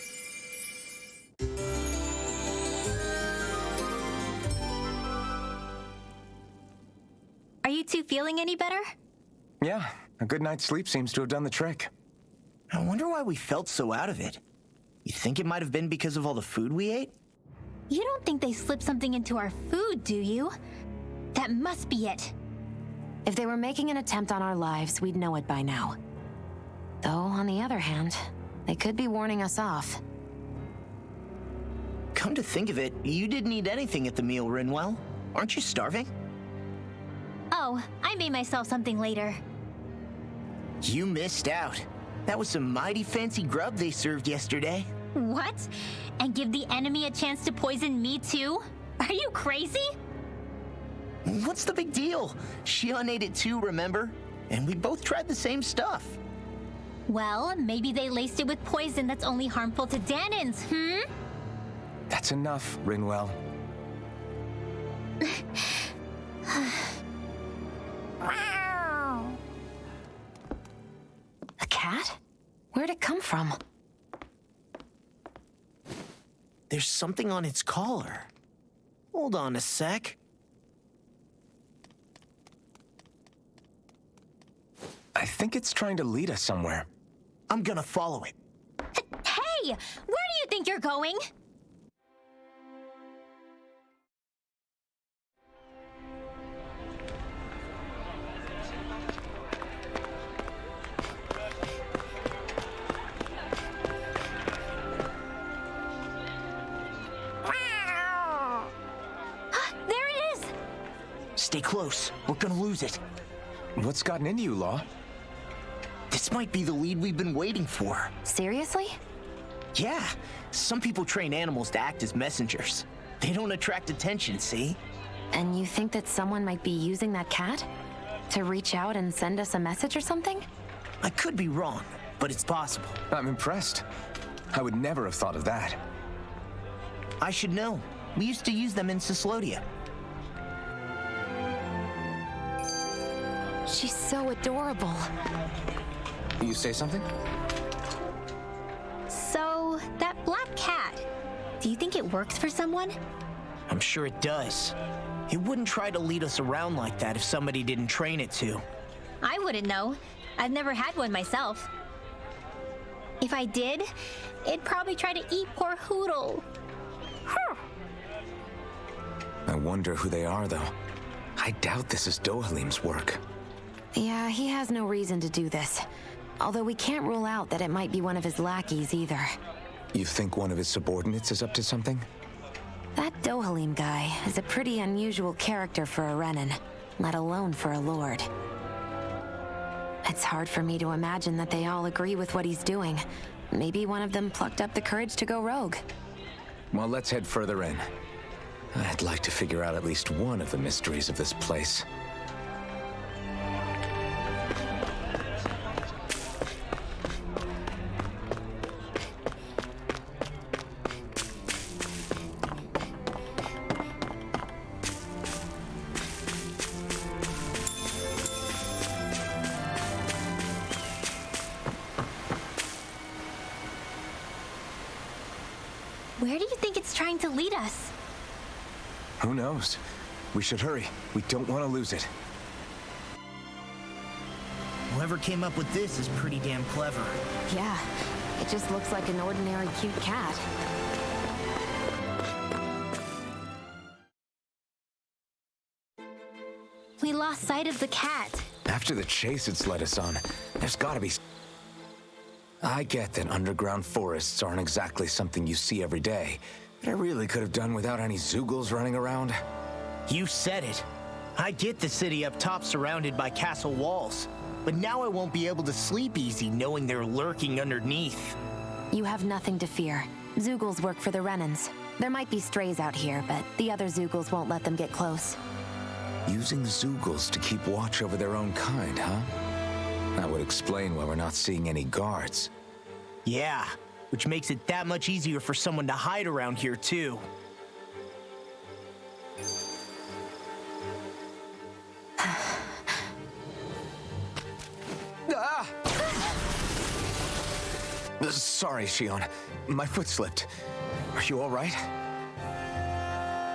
Are you two feeling any better? Yeah, a good night's sleep seems to have done the trick. I wonder why we felt so out of it. You think it might have been because of all the food we ate? You don't think they slipped something into our food, do you? That must be it. If they were making an attempt on our lives, we'd know it by now. Though, on the other hand, they could be warning us off. Come to think of it, you didn't eat anything at the meal, Rinwell. Aren't you starving? Oh, I made myself something later. You missed out. That was some mighty fancy grub they served yesterday. What? And give the enemy a chance to poison me too? Are you crazy? What's the big deal? Shion ate it too, remember? And we both tried the same stuff. Well, maybe they laced it with poison that's only harmful to Danins, That's enough, Rinwell. A cat? Where'd it come from? There's something on its collar. Hold on a sec. I think it's trying to lead us somewhere. I'm gonna follow it. Hey! Where do you think you're going? There it is! Stay close. We're gonna lose it. What's gotten into you, Law? This might be the lead we've been waiting for. Seriously? Yeah. Some people train animals to act as messengers. They don't attract attention, see? And you think that someone might be using that cat? To reach out and send us a message or something? I could be wrong, but it's possible. I'm impressed. I would never have thought of that. I should know. We used to use them in Cyslodia. She's so adorable. You say something? So, that black cat, do you think it works for someone? I'm sure it does. It wouldn't try to lead us around like that if somebody didn't train it to. I wouldn't know. I've never had one myself. If I did, it'd probably try to eat poor Hoodle. I wonder who they are, though. I doubt this is Dohalim's work. Yeah, he has no reason to do this. Although we can't rule out that it might be one of his lackeys either. You think one of his subordinates is up to something? That Dohalim guy is a pretty unusual character for a Renan, let alone for a Lord. It's hard for me to imagine that they all agree with what he's doing. Maybe one of them plucked up the courage to go rogue. Well, let's head further in. I'd like to figure out at least one of the mysteries of this place. Where do you think it's trying to lead us? Who knows? We should hurry. We don't want to lose it. Whoever came up with this is pretty damn clever. Yeah, it just looks like an ordinary cute cat. We lost sight of the cat. After the chase it's led us on, there's gotta be... I get that underground forests aren't exactly something you see every day, but I really could have done without any Zoogles running around. You said it. I get the city up top surrounded by castle walls, but now I won't be able to sleep easy knowing they're lurking underneath. You have nothing to fear. Zoogles work for the Renans. There might be strays out here, but the other Zoogles won't let them get close. Using Zoogles to keep watch over their own kind, huh? That would explain why we're not seeing any guards. Yeah, which makes it that much easier for someone to hide around here, too. Ah! Sorry, Shion. My foot slipped. Are you all right?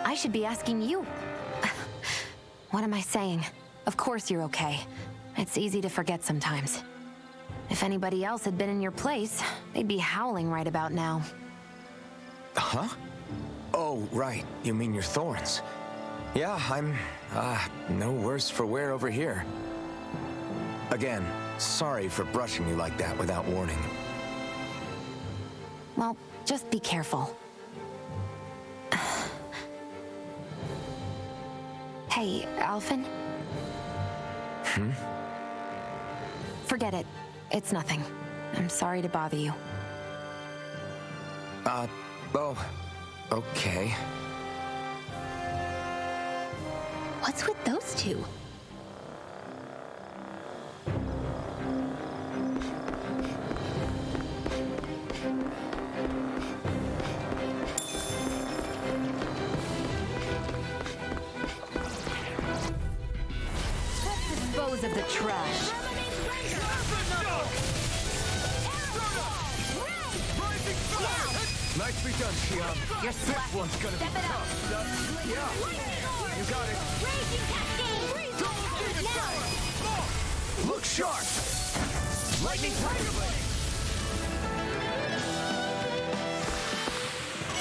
I should be asking you. What am I saying? Of course you're okay. It's easy to forget sometimes. If anybody else had been in your place, they'd be howling right about now. Huh? Oh, right. You mean your thorns. Yeah, I'm, no worse for wear over here. Again, sorry for brushing you like that without warning. Well, just be careful. Hey, Alphen? Hmm? Forget it. It's nothing. I'm sorry to bother you. Oh, okay. What's with those two? Let's dispose of the trash. Nicely done, Shion. You're This one's gonna be tough. Yeah. You got it. Look sharp! Lightning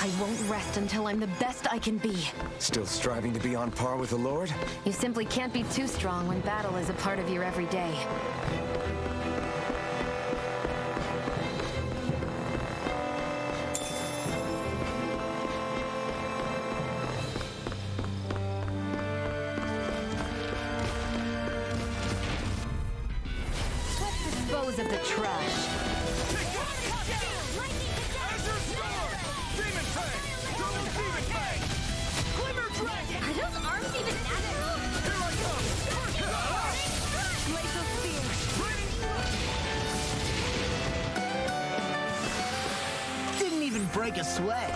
I won't rest until I'm the best I can be. Still striving to be on par with the Lord? You simply can't be too strong when battle is a part of your everyday. Let's dispose of the trash. Are those arms even natural? Glacial spear. Didn't even break a sweat.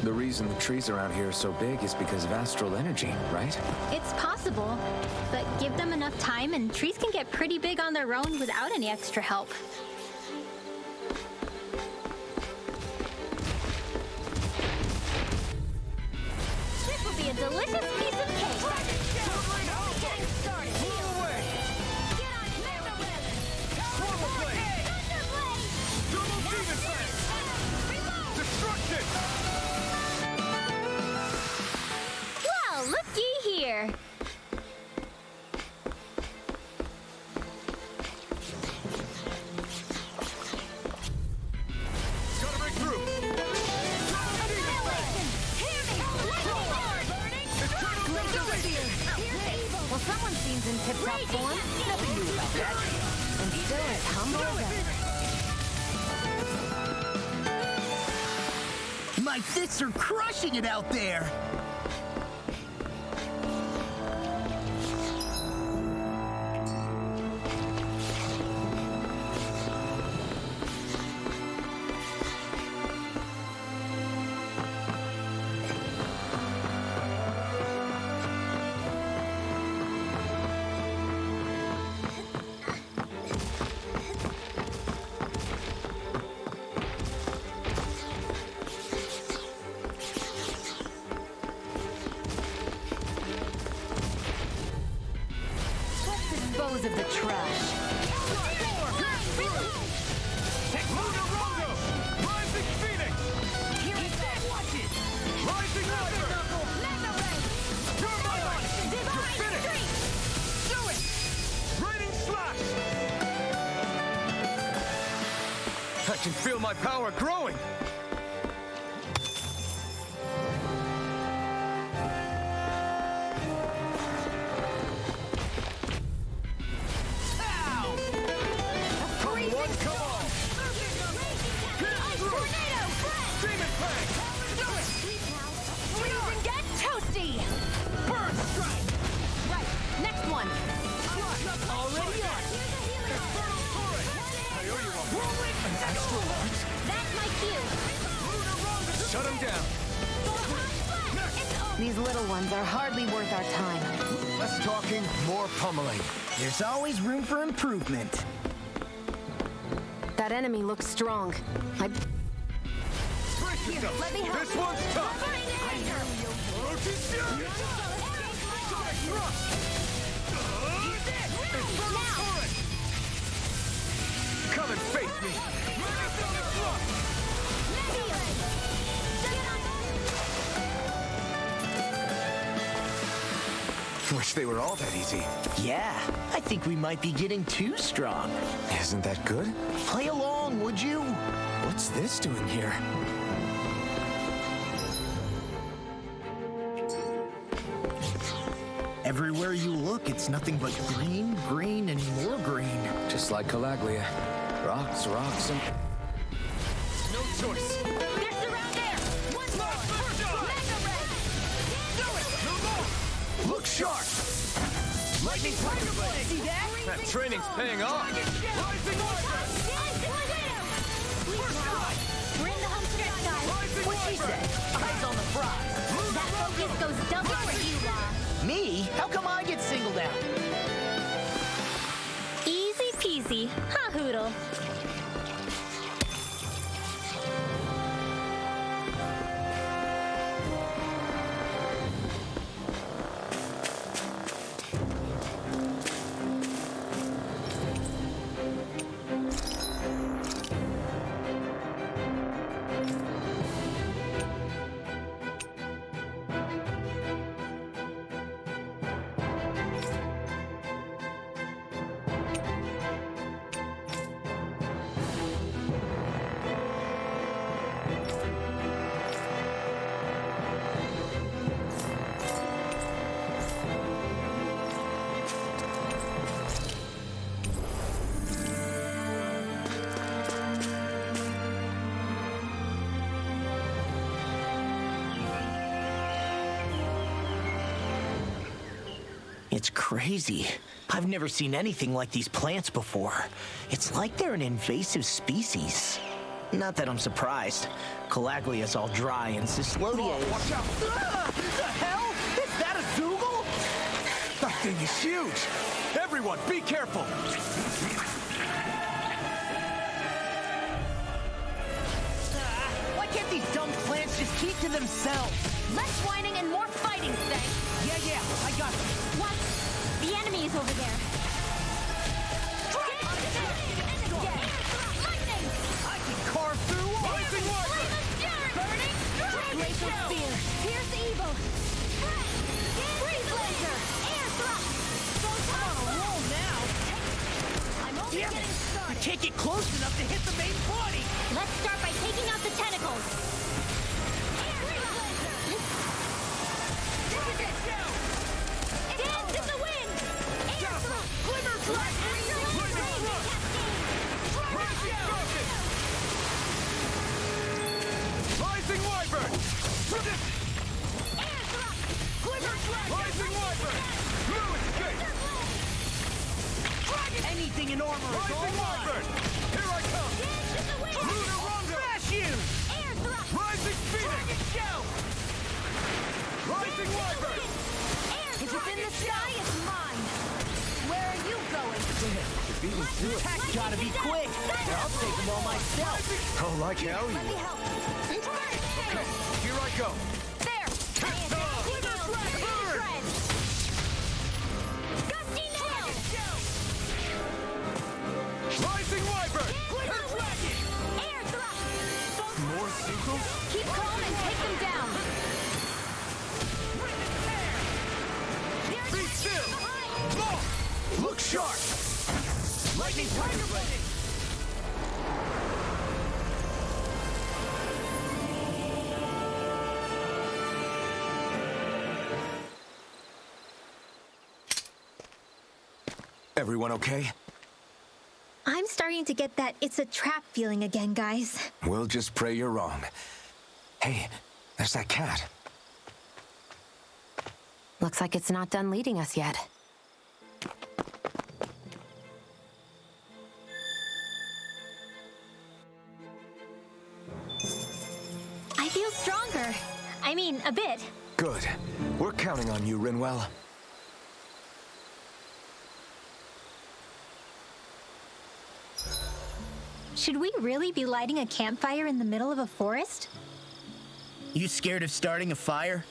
The reason the trees around here are so big is because of astral energy, right? It's possible, but give them enough time and trees can get pretty big on their own without any extra help. This will be a delicious piece of cake. Getting started. Move away! Get on Mega Whip. Portal blade! Thunder Blade. Double demon blade! Destruction! Well, someone seems in tip-top form. Nothing new about that. And still as humble as ever. My fists are crushing it out there! Dispose of the trash. Rising Phoenix! Here it is. Watch it. Rising Rider! You're my life! You're finished! Do it! Raining Slash! I can feel my power growing! Shut him down! These little ones are hardly worth our time. Less talking, more pummeling. There's always room for improvement. That enemy looks strong. Brace yourself! Let me help. This one's tough! Come and face me! Wish they were all that easy. Yeah, I think we might be getting too strong. Isn't that good? Play along, would you? What's this doing here? Everywhere you look, it's nothing but green, green, and more green. Just like Calaglia. Rocks, rocks, and... No choice! They're surrounded there! One more! Mega Ray! Do it! No more! Look sharp! Lightning Tiger Blade! See that? That training's paying off! Rising Wyvern! We're in the home stretch, guys. What's she say? Eyes on the prize. That focus goes double for you, Law. Me? How come I get singled out? Easy peasy. Ha hoodle. It's crazy. I've never seen anything like these plants before. It's like they're an invasive species. Not that I'm surprised. Calaglia's all dry and Cislodia is... Watch out! The hell? Is that a Zoogle? That thing is huge! Everyone, be careful! Why can't these dumb plants just keep to themselves? Less whining and more fighting, Say. Yeah, I got them. What? The enemy is over there. I can carve through walls. Rising Wyvern! Burning Glacial Spear. Pierce Evil. Freeze Laser. Air Thrust. I'm on a roll now. I'm only Damn getting it! I started. can't get close enough to hit the main body. Let's start by taking out the tentacles. Air Thrust. Dance in the wind. Everything in armor is all Rising mine! Wyvern! Here I come! Lunar Rondo! Smash you! Rising Phoenix! Rising Wyvern! If it's in the sky, it's mine. Where are you going? Heck, gotta be quick! I'll take them all myself! Oh, like hell, Let me you. help. Okay, here I go. There! Gusty nail! Rising Wyvern! Air thrust! More sequels? Keep calm and take them down. Be still! Law! Look sharp! Lightning Tiger ready! Everyone okay? I'm starting to get that it's a trap feeling again, guys. We'll just pray you're wrong. Hey, there's that cat. Looks like it's not done leading us yet. I feel stronger. I mean, a bit. Good. We're counting on you, Rinwell. Should we really be lighting a campfire in the middle of a forest? You scared of starting a fire?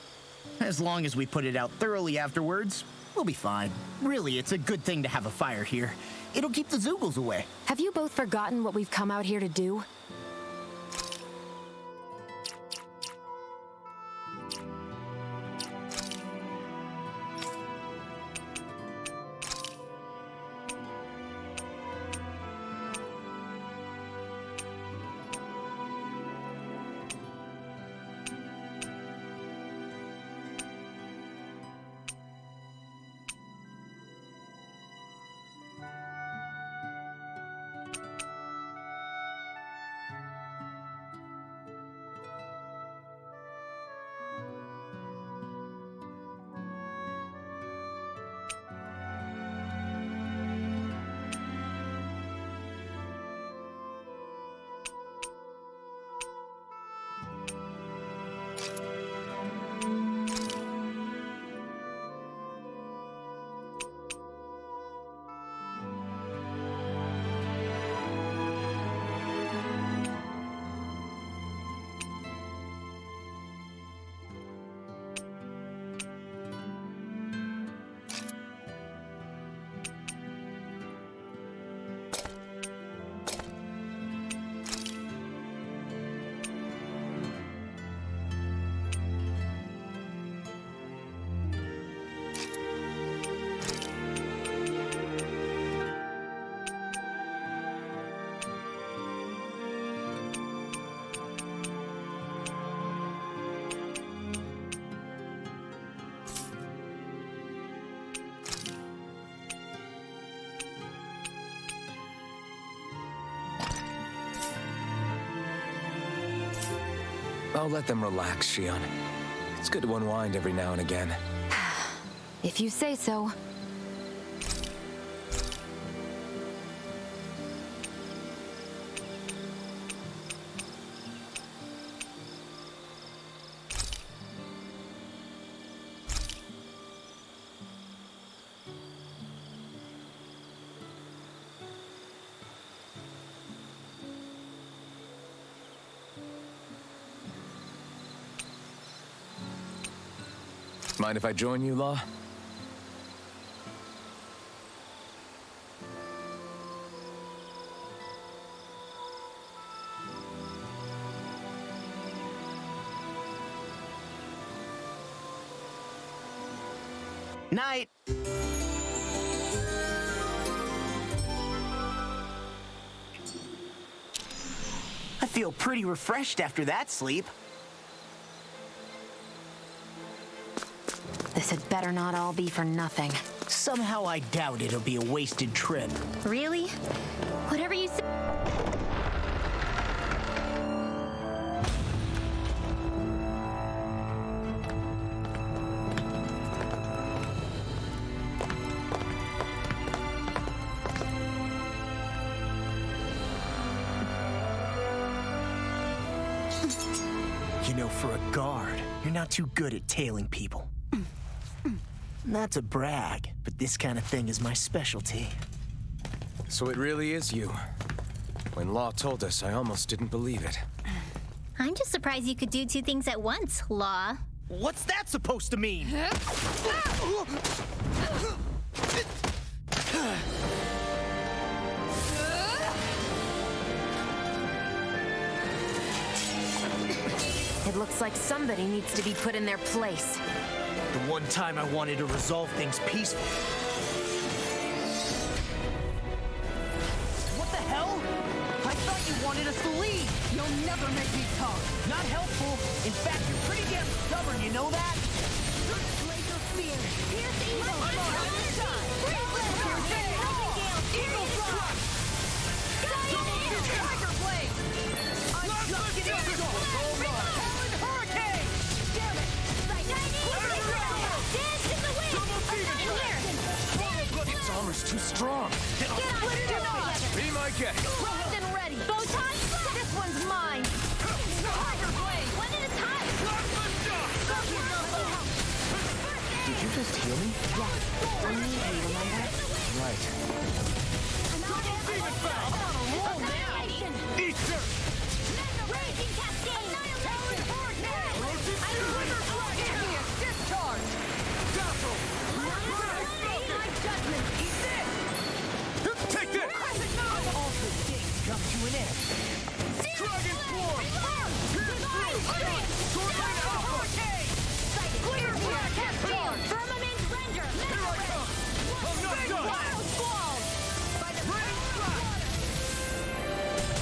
As long as we put it out thoroughly afterwards, we'll be fine. Really, it's a good thing to have a fire here. It'll keep the Zoogles away. Have you both forgotten what we've come out here to do? I'll let them relax, Shion. It's good to unwind every now and again. If you say so. Mind if I join you, Law? Night! I feel pretty refreshed after that sleep. This had better not all be for nothing. Somehow I doubt it'll be a wasted trip. Really? Whatever you say. You know, for a guard, you're not too good at tailing people. Not to brag, but this kind of thing is my specialty. So it really is you. When Law told us, I almost didn't believe it. I'm just surprised you could do two things at once, Law. What's that supposed to mean? It looks like somebody needs to be put in their place. The one time I wanted to resolve things peacefully. What the hell? I thought you wanted us to leave. You'll never make me talk. Not helpful. In fact, you're pretty damn stubborn, you know that? Laser spear. Pierce evil. I'm on. Eagle drop. Tiger blade. I'm just getting started. Hurricane. Damn it. Dance in the wind! Its armor's too strong. Get on. Be my guest. Locked and ready. Photon slash! This one's mine. Tiger blade. One at a time! Did you just heal me? Yeah. I need you, remember? Right. Easter! Raging cascade! Discharge. Dazzle! Judgment. Eat this. Take this! Altered things come to an end. Dragon Swarm! Torment Alpha! Clear cascade. Firmament render! Here I come! I'm not done! Wild squall. Rain strike!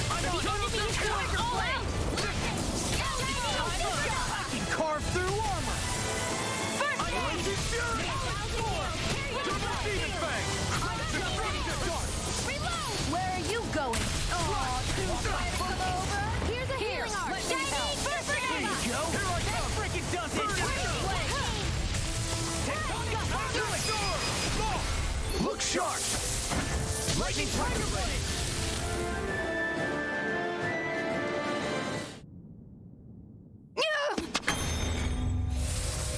I'm The done! enemy is going all out! I can carve through armor. Unleashing Fury! Double Demon Fang! Where are you going? Oh, too fast. Here's a healing art. Shining There you go. Here I That come! freaking does it. Look sharp! Lightning Tiger Blade.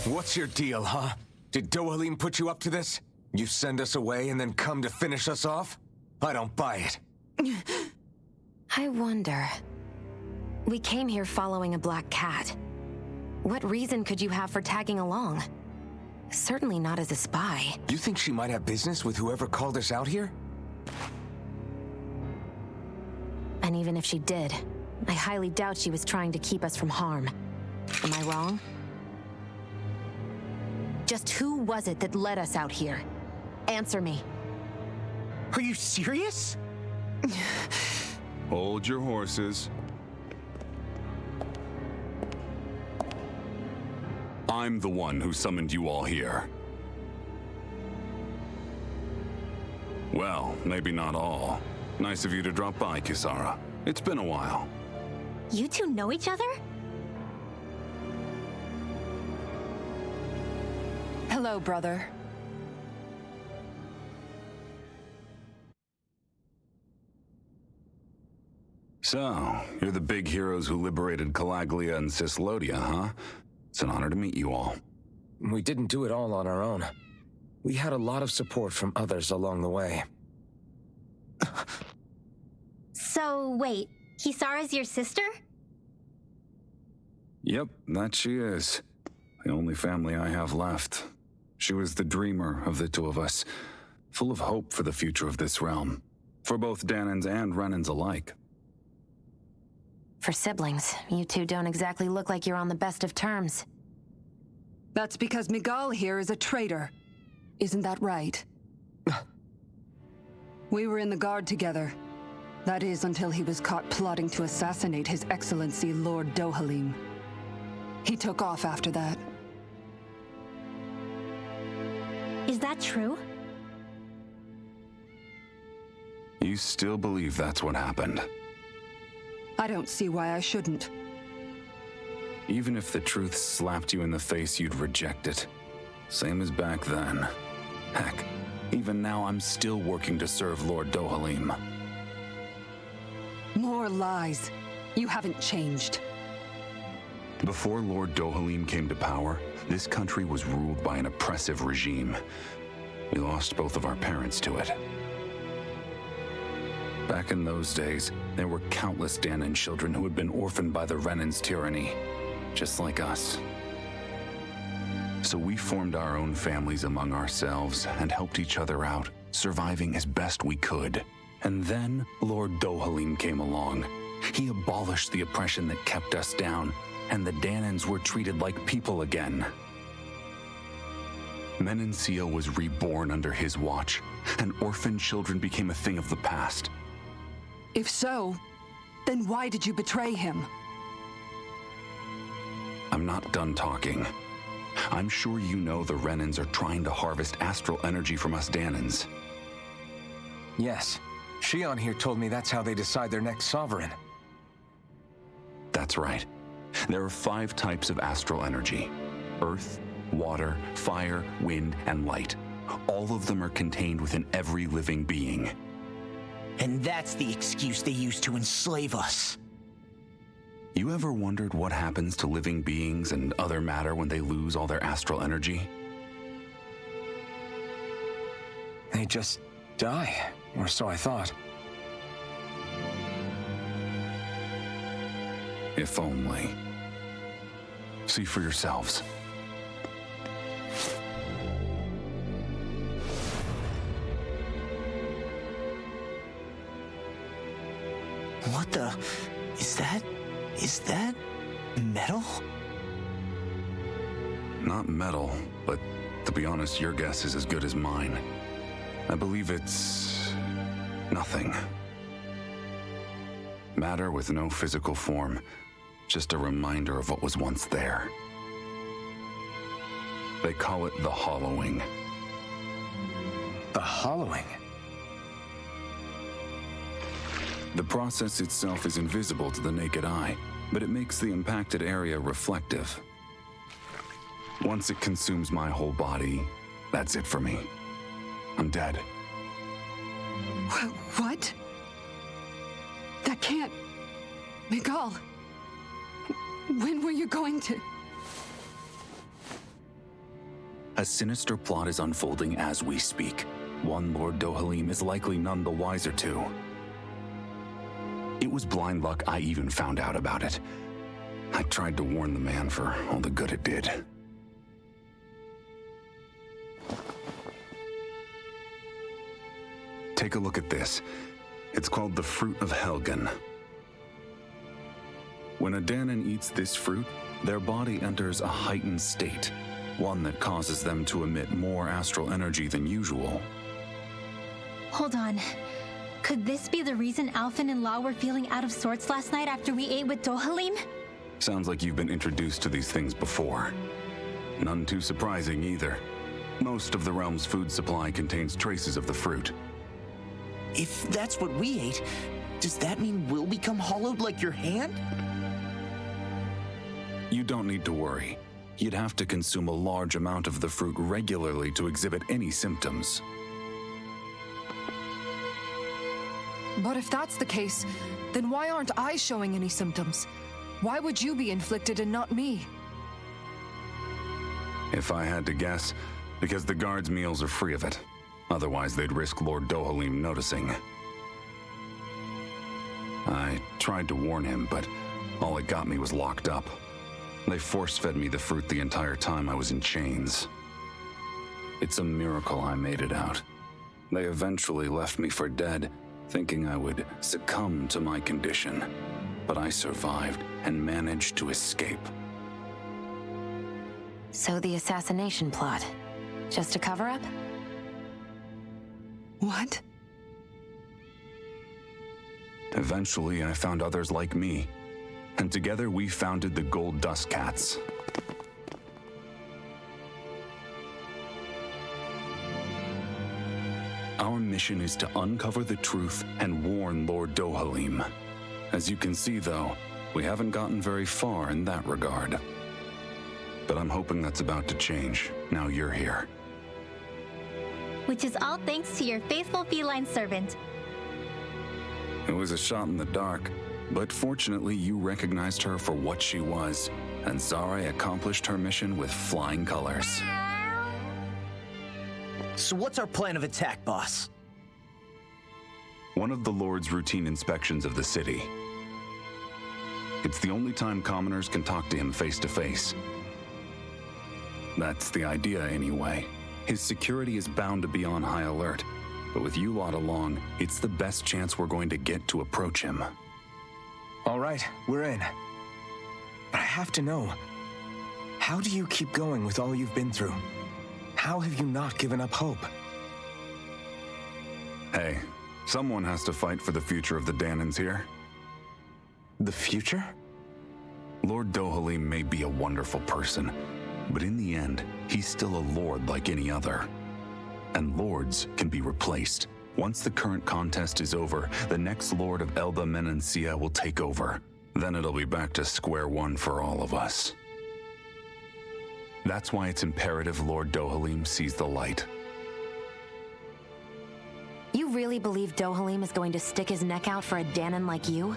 What's your deal, huh? Did Dohalim put you up to this? You send us away and then come to finish us off? I don't buy it. I wonder. We came here following a black cat. What reason could you have for tagging along? Certainly not as a spy. You think she might have business with whoever called us out here? And even if she did, I highly doubt she was trying to keep us from harm. Am I wrong? Just who was it that led us out here? Answer me. Are you serious? Hold your horses. I'm the one who summoned you all here. Well, maybe not all. Nice of you to drop by, Kisara. It's been a while. You two know each other? Hello, brother. So, you're the big heroes who liberated Calaglia and Cislodia, huh? It's an honor to meet you all. We didn't do it all on our own. We had a lot of support from others along the way. So, wait. Kisara's your sister? Yep, that she is. The only family I have left. She was the dreamer of the two of us, full of hope for the future of this realm, for both Danans and Renans alike. For siblings, you two don't exactly look like you're on the best of terms. That's because Miguel here is a traitor. Isn't that right? We were in the Guard together. That is, until he was caught plotting to assassinate His Excellency Lord Dohalim. He took off after that. Is that true? You still believe that's what happened? I don't see why I shouldn't. Even if the truth slapped you in the face, you'd reject it. Same as back then. Heck, even now I'm still working to serve Lord Dohalim. More lies. You haven't changed. Before Lord Dohalim came to power, this country was ruled by an oppressive regime. We lost both of our parents to it. Back in those days, there were countless Danon children who had been orphaned by the Renan's tyranny, just like us. So we formed our own families among ourselves and helped each other out, surviving as best we could. And then Lord Dohalim came along. He abolished the oppression that kept us down, and the Danons were treated like people again. Menancia was reborn under his watch, and orphan children became a thing of the past. If so, then why did you betray him? I'm not done talking. I'm sure you know the Renans are trying to harvest astral energy from us Danons. Yes. Shion here told me that's how they decide their next sovereign. That's right. There are 5 types of astral energy: earth, water, fire, wind, and light. All of them are contained within every living being. And that's the excuse they use to enslave us. You ever wondered what happens to living beings and other matter when they lose all their astral energy? They just die, or so I thought. If only. See for yourselves. What the... Is that metal? Not metal, but to be honest, your guess is as good as mine. I believe it's... nothing. Matter with no physical form. Just a reminder of what was once there. They call it the hollowing. The hollowing? The process itself is invisible to the naked eye, but it makes the impacted area reflective. Once it consumes my whole body, that's it for me. I'm dead. What? That can't... Miguel, when were you going to... A sinister plot is unfolding as we speak. One Lord Dohalim is likely none the wiser to. It was blind luck I even found out about it. I tried to warn the man for all the good it did. Take a look at this. It's called the Fruit of Helgen. When a Danon eats this fruit, their body enters a heightened state, one that causes them to emit more astral energy than usual. Hold on. Could this be the reason Alphen and Law were feeling out of sorts last night after we ate with Dohalim? Sounds like you've been introduced to these things before. None too surprising either. Most of the realm's food supply contains traces of the fruit. If that's what we ate, does that mean we'll become hollowed like your hand? You don't need to worry. You'd have to consume a large amount of the fruit regularly to exhibit any symptoms. But if that's the case, then why aren't I showing any symptoms? Why would you be inflicted and not me? If I had to guess, because the guards' meals are free of it. Otherwise, they'd risk Lord Dohalim noticing. I tried to warn him, but all it got me was locked up. They force-fed me the fruit the entire time I was in chains. It's a miracle I made it out. They eventually left me for dead, thinking I would succumb to my condition. But I survived and managed to escape. So the assassination plot, just a cover-up? What? Eventually, I found others like me, and together we founded the Gold Dust Cats. Our mission is to uncover the truth and warn Lord Dohalim. As you can see, though, we haven't gotten very far in that regard. But I'm hoping that's about to change, now you're here. Which is all thanks to your faithful feline servant. It was a shot in the dark, but fortunately you recognized her for what she was. and Zare accomplished her mission with flying colors. So what's our plan of attack, boss? One of the Lord's routine inspections of the city. It's the only time commoners can talk to him face to face. That's the idea, anyway. His security is bound to be on high alert, but with you lot along, it's the best chance we're going to get to approach him. All right, we're in. But I have to know, how do you keep going with all you've been through? How have you not given up hope? Hey, someone has to fight for the future of the Danans here. The future? Lord Dohalim may be a wonderful person, but in the end, he's still a lord like any other. And lords can be replaced. Once the current contest is over, the next lord of Elba Menancia will take over. Then it'll be back to square one for all of us. That's why it's imperative Lord Dohalim sees the light. You really believe Dohalim is going to stick his neck out for a Danan like you?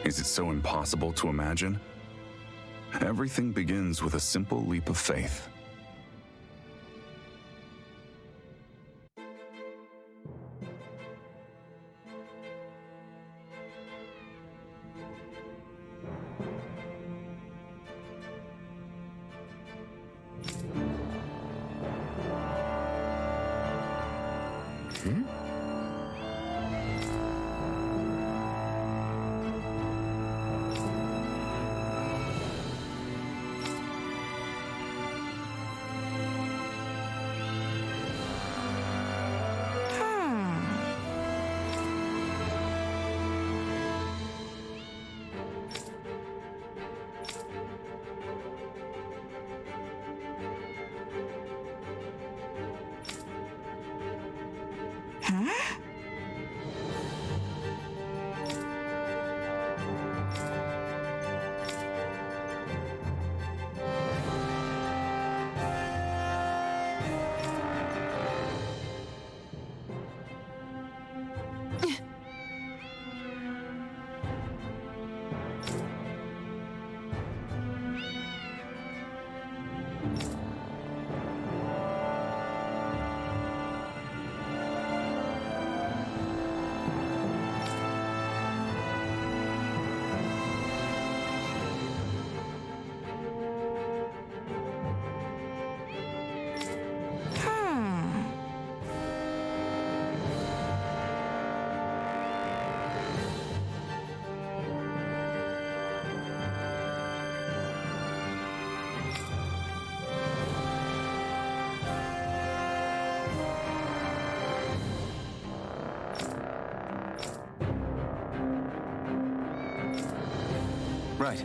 Is it so impossible to imagine? Everything begins with a simple leap of faith. Right.